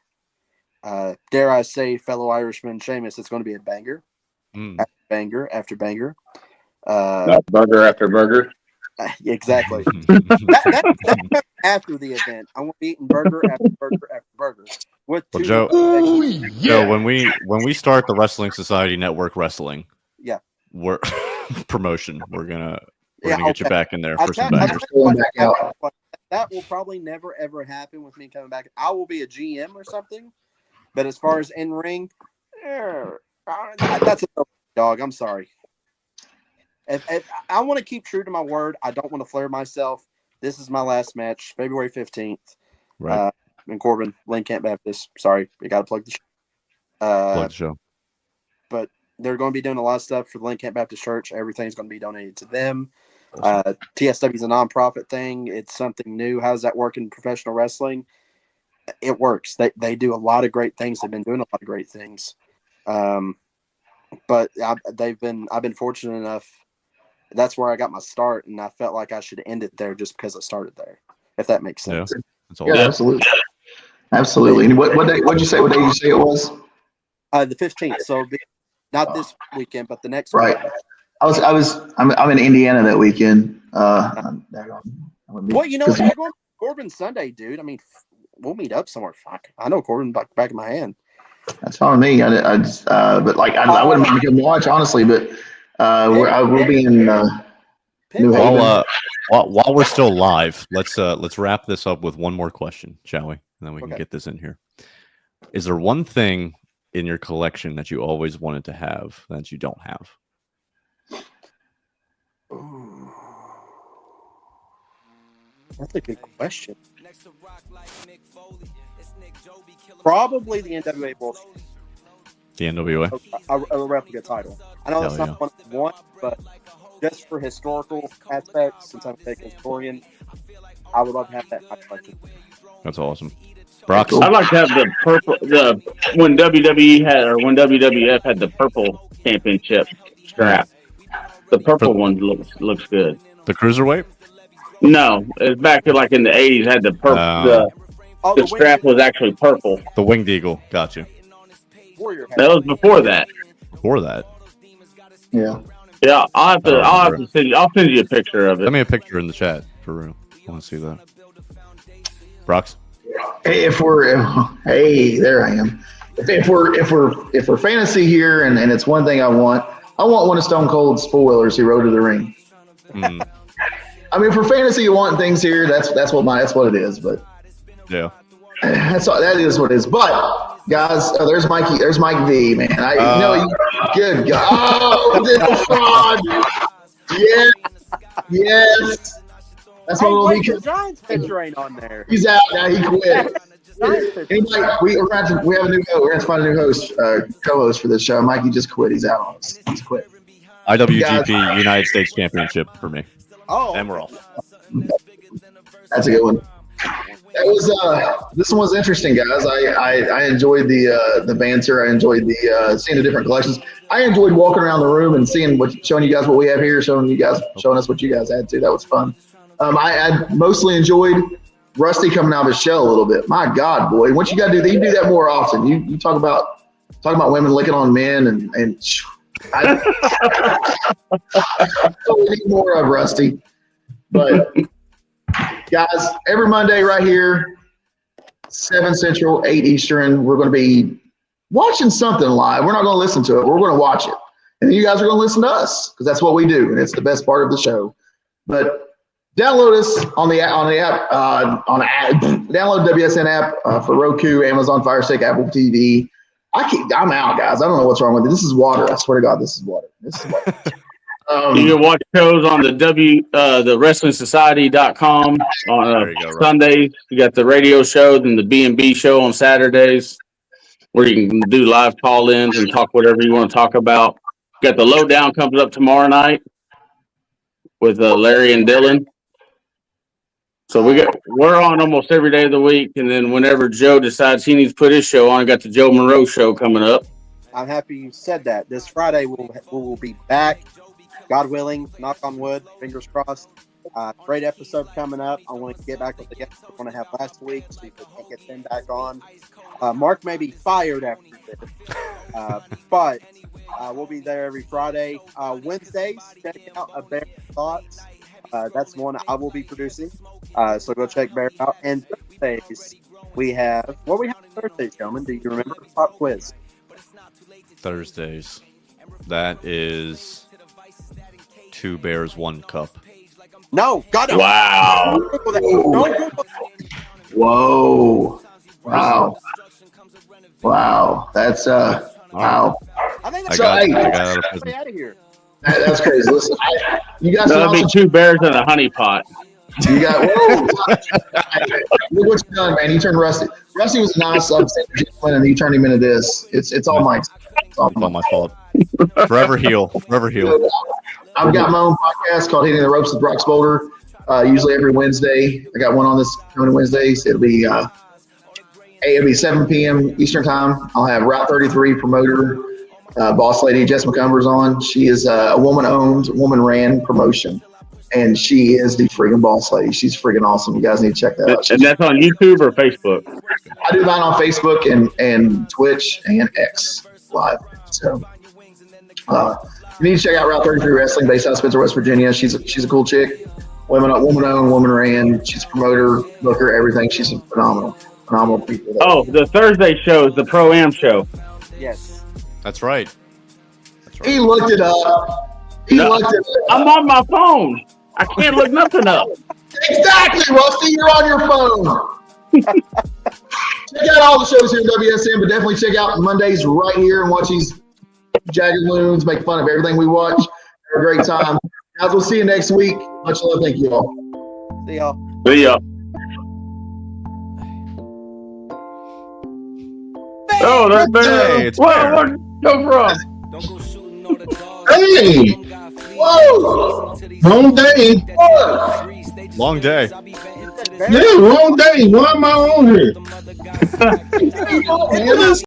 dare I say, fellow Irishman Sheamus, it's going to be a banger. After banger after banger. Burger after burger. Exactly. That after the event, I want to be eating burger after burger after burger. With Joe, when we start the Wrestling Society Network Wrestling, we're promotion. We're gonna get you back in there for some bangers. That will probably never ever happen with me coming back. I will be a GM or something, but as far as in ring, that's a dog. I'm sorry. If I want to keep true to my word, I don't want to flare myself. This is my last match, February 15th. Right. In Corbin, Lane Camp Baptist. Sorry, we got to plug the show. Plug the show. But they're going to be doing a lot of stuff for the Lane Camp Baptist Church. Everything's going to be donated to them. TSW is a nonprofit thing. It's something new. How does that work in professional wrestling? It works. They do a lot of great things. They've been doing a lot of great things. But I've been fortunate enough. That's where I got my start, and I felt like I should end it there just because I started there. If that makes sense. Yeah, absolutely, absolutely. And what day? What'd you say? What day did you say it was? The 15th. So not this weekend, but the next. Right. Weekend. I'm in Indiana that weekend. Well, you know what? You're going to Corbin Sunday, dude. I mean, we'll meet up somewhere. Fuck, I know Corbin back of my hand. That's fine with me. I just, but like, I wouldn't mind to come watch, honestly. But we'll be in New Haven. While we're still live, let's wrap this up with one more question, shall we? And then we can get this in here. Is there one thing in your collection that you always wanted to have that you don't have? Ooh. That's a good question. Probably the NWA bullshit. The NWA? A replica title. I know it's not one I want, but just for historical aspects, since I'm a historian, I would love to have that in my collection. That's awesome. Brock? I'd like to have the purple, when WWE had, or when WWF had the purple championship strap. The purple one looks good. The cruiserweight? No, it's back to like in the 80s. Had the purple. The strap was actually purple. The Winged Eagle. Gotcha. That was before that. Before that. Yeah. Yeah, I'll send you a picture of it. Send me a picture in the chat for real. I want to see that. Brox? Hey, there I am. If we're fantasy here, and it's one thing I want one of Stone Cold's four-wheelers he rode to the ring. I mean, for fantasy, you want things here. That's what it is. But yeah, that is what it is. But guys, there's Mikey. There's Mike V. Man, good God. Oh, little fraud. Yes. That's what the Giants picture ain't on there. He's out now. He quit. We have a new host. We're going to find a new host, co-host for this show. Mikey just quit. He's out on us. He's quit. IWGP United States Championship for me. Oh, and we're off. That's a good one. That was this one was interesting, guys. I enjoyed the banter. I enjoyed the seeing the different collections. I enjoyed walking around the room and showing you guys what we have here, showing us what you guys had too. That was fun. I mostly enjoyed Rusty coming out of his shell a little bit. My God, boy, what you got to do? You do that more often. You talk about women licking on men and I totally need more of Rusty. But guys, every Monday right here, 7 Central, 8 Eastern, we're going to be watching something live. We're not going to listen to it. We're going to watch it. And you guys are going to listen to us because that's what we do. And it's the best part of the show. But download us on the app, download the WSN app for Roku, Amazon Fire Stick, Apple TV. I'm out, guys. I don't know what's wrong with it. This is water. I swear to God, this is water. You can watch shows on the WrestlingSociety.com on Sundays. You got the radio shows and the B&B show on Saturdays, where you can do live call-ins and talk whatever you want to talk about. You got the Lowdown comes up tomorrow night with Larry and Dylan. So we're on almost every day of the week, and then whenever Joe decides he needs to put his show on, I got the Joe Monroe show coming up. I'm happy you said that. This Friday we'll be back, God willing. Knock on wood, fingers crossed. Great episode coming up. I want to get back with the guests we're going to have last week, so we can get them back on. Mark may be fired after this, but we'll be there every Friday. Wednesdays, check out A Bear Thoughts. That's one I will be producing. So go check Bear out. And Thursdays, we have Thursdays, gentlemen. Do you remember? Pop quiz. Thursdays. That is 2 bears, 1 cup. No, God. Wow. Whoa. Wow. That's wow. I think I got out of out of here. That's crazy. Listen, you guys. That'll be 2 bears in a honey pot. You got. Whoa. Look what you done, man. You turned Rusty. Rusty was a nice gentleman, and you turned him into this. It's all my. It's all my fault. Forever heel. I've got my own podcast called Hitting the Ropes with Brock Spolder. Usually every Wednesday. I got one on this coming Wednesdays. It'll be 7 p.m. Eastern time. I'll have Route 33 promoter, boss lady Jess McCumber's on. She is a woman-owned, woman-ran promotion, and she is the freaking boss lady. She's freaking awesome. You guys need to check that out. And that's on YouTube or Facebook? I do mine on Facebook and Twitch and X Live. So you need to check out Route 33 Wrestling, based out of Spencer, West Virginia. She's a cool chick. Woman-owned, woman-ran. She's a promoter, booker, everything. She's a phenomenal people. Oh, the Thursday show is the Pro-Am show. Yes. That's right. He looked it up. I'm on my phone. I can't look nothing up. Exactly, Rusty. You're on your phone. Check out all the shows here at WSN, but definitely check out Mondays right here and watch these jagged loons make fun of everything we watch. Have a great time. Guys, we'll see you next week. Much love. Thank you all. See y'all. See ya. Oh, that's Bear. Hey, it's Bear. Where'd it come from? Hey! Whoa! Long day. Long day. Yeah, long day. Why am I on here?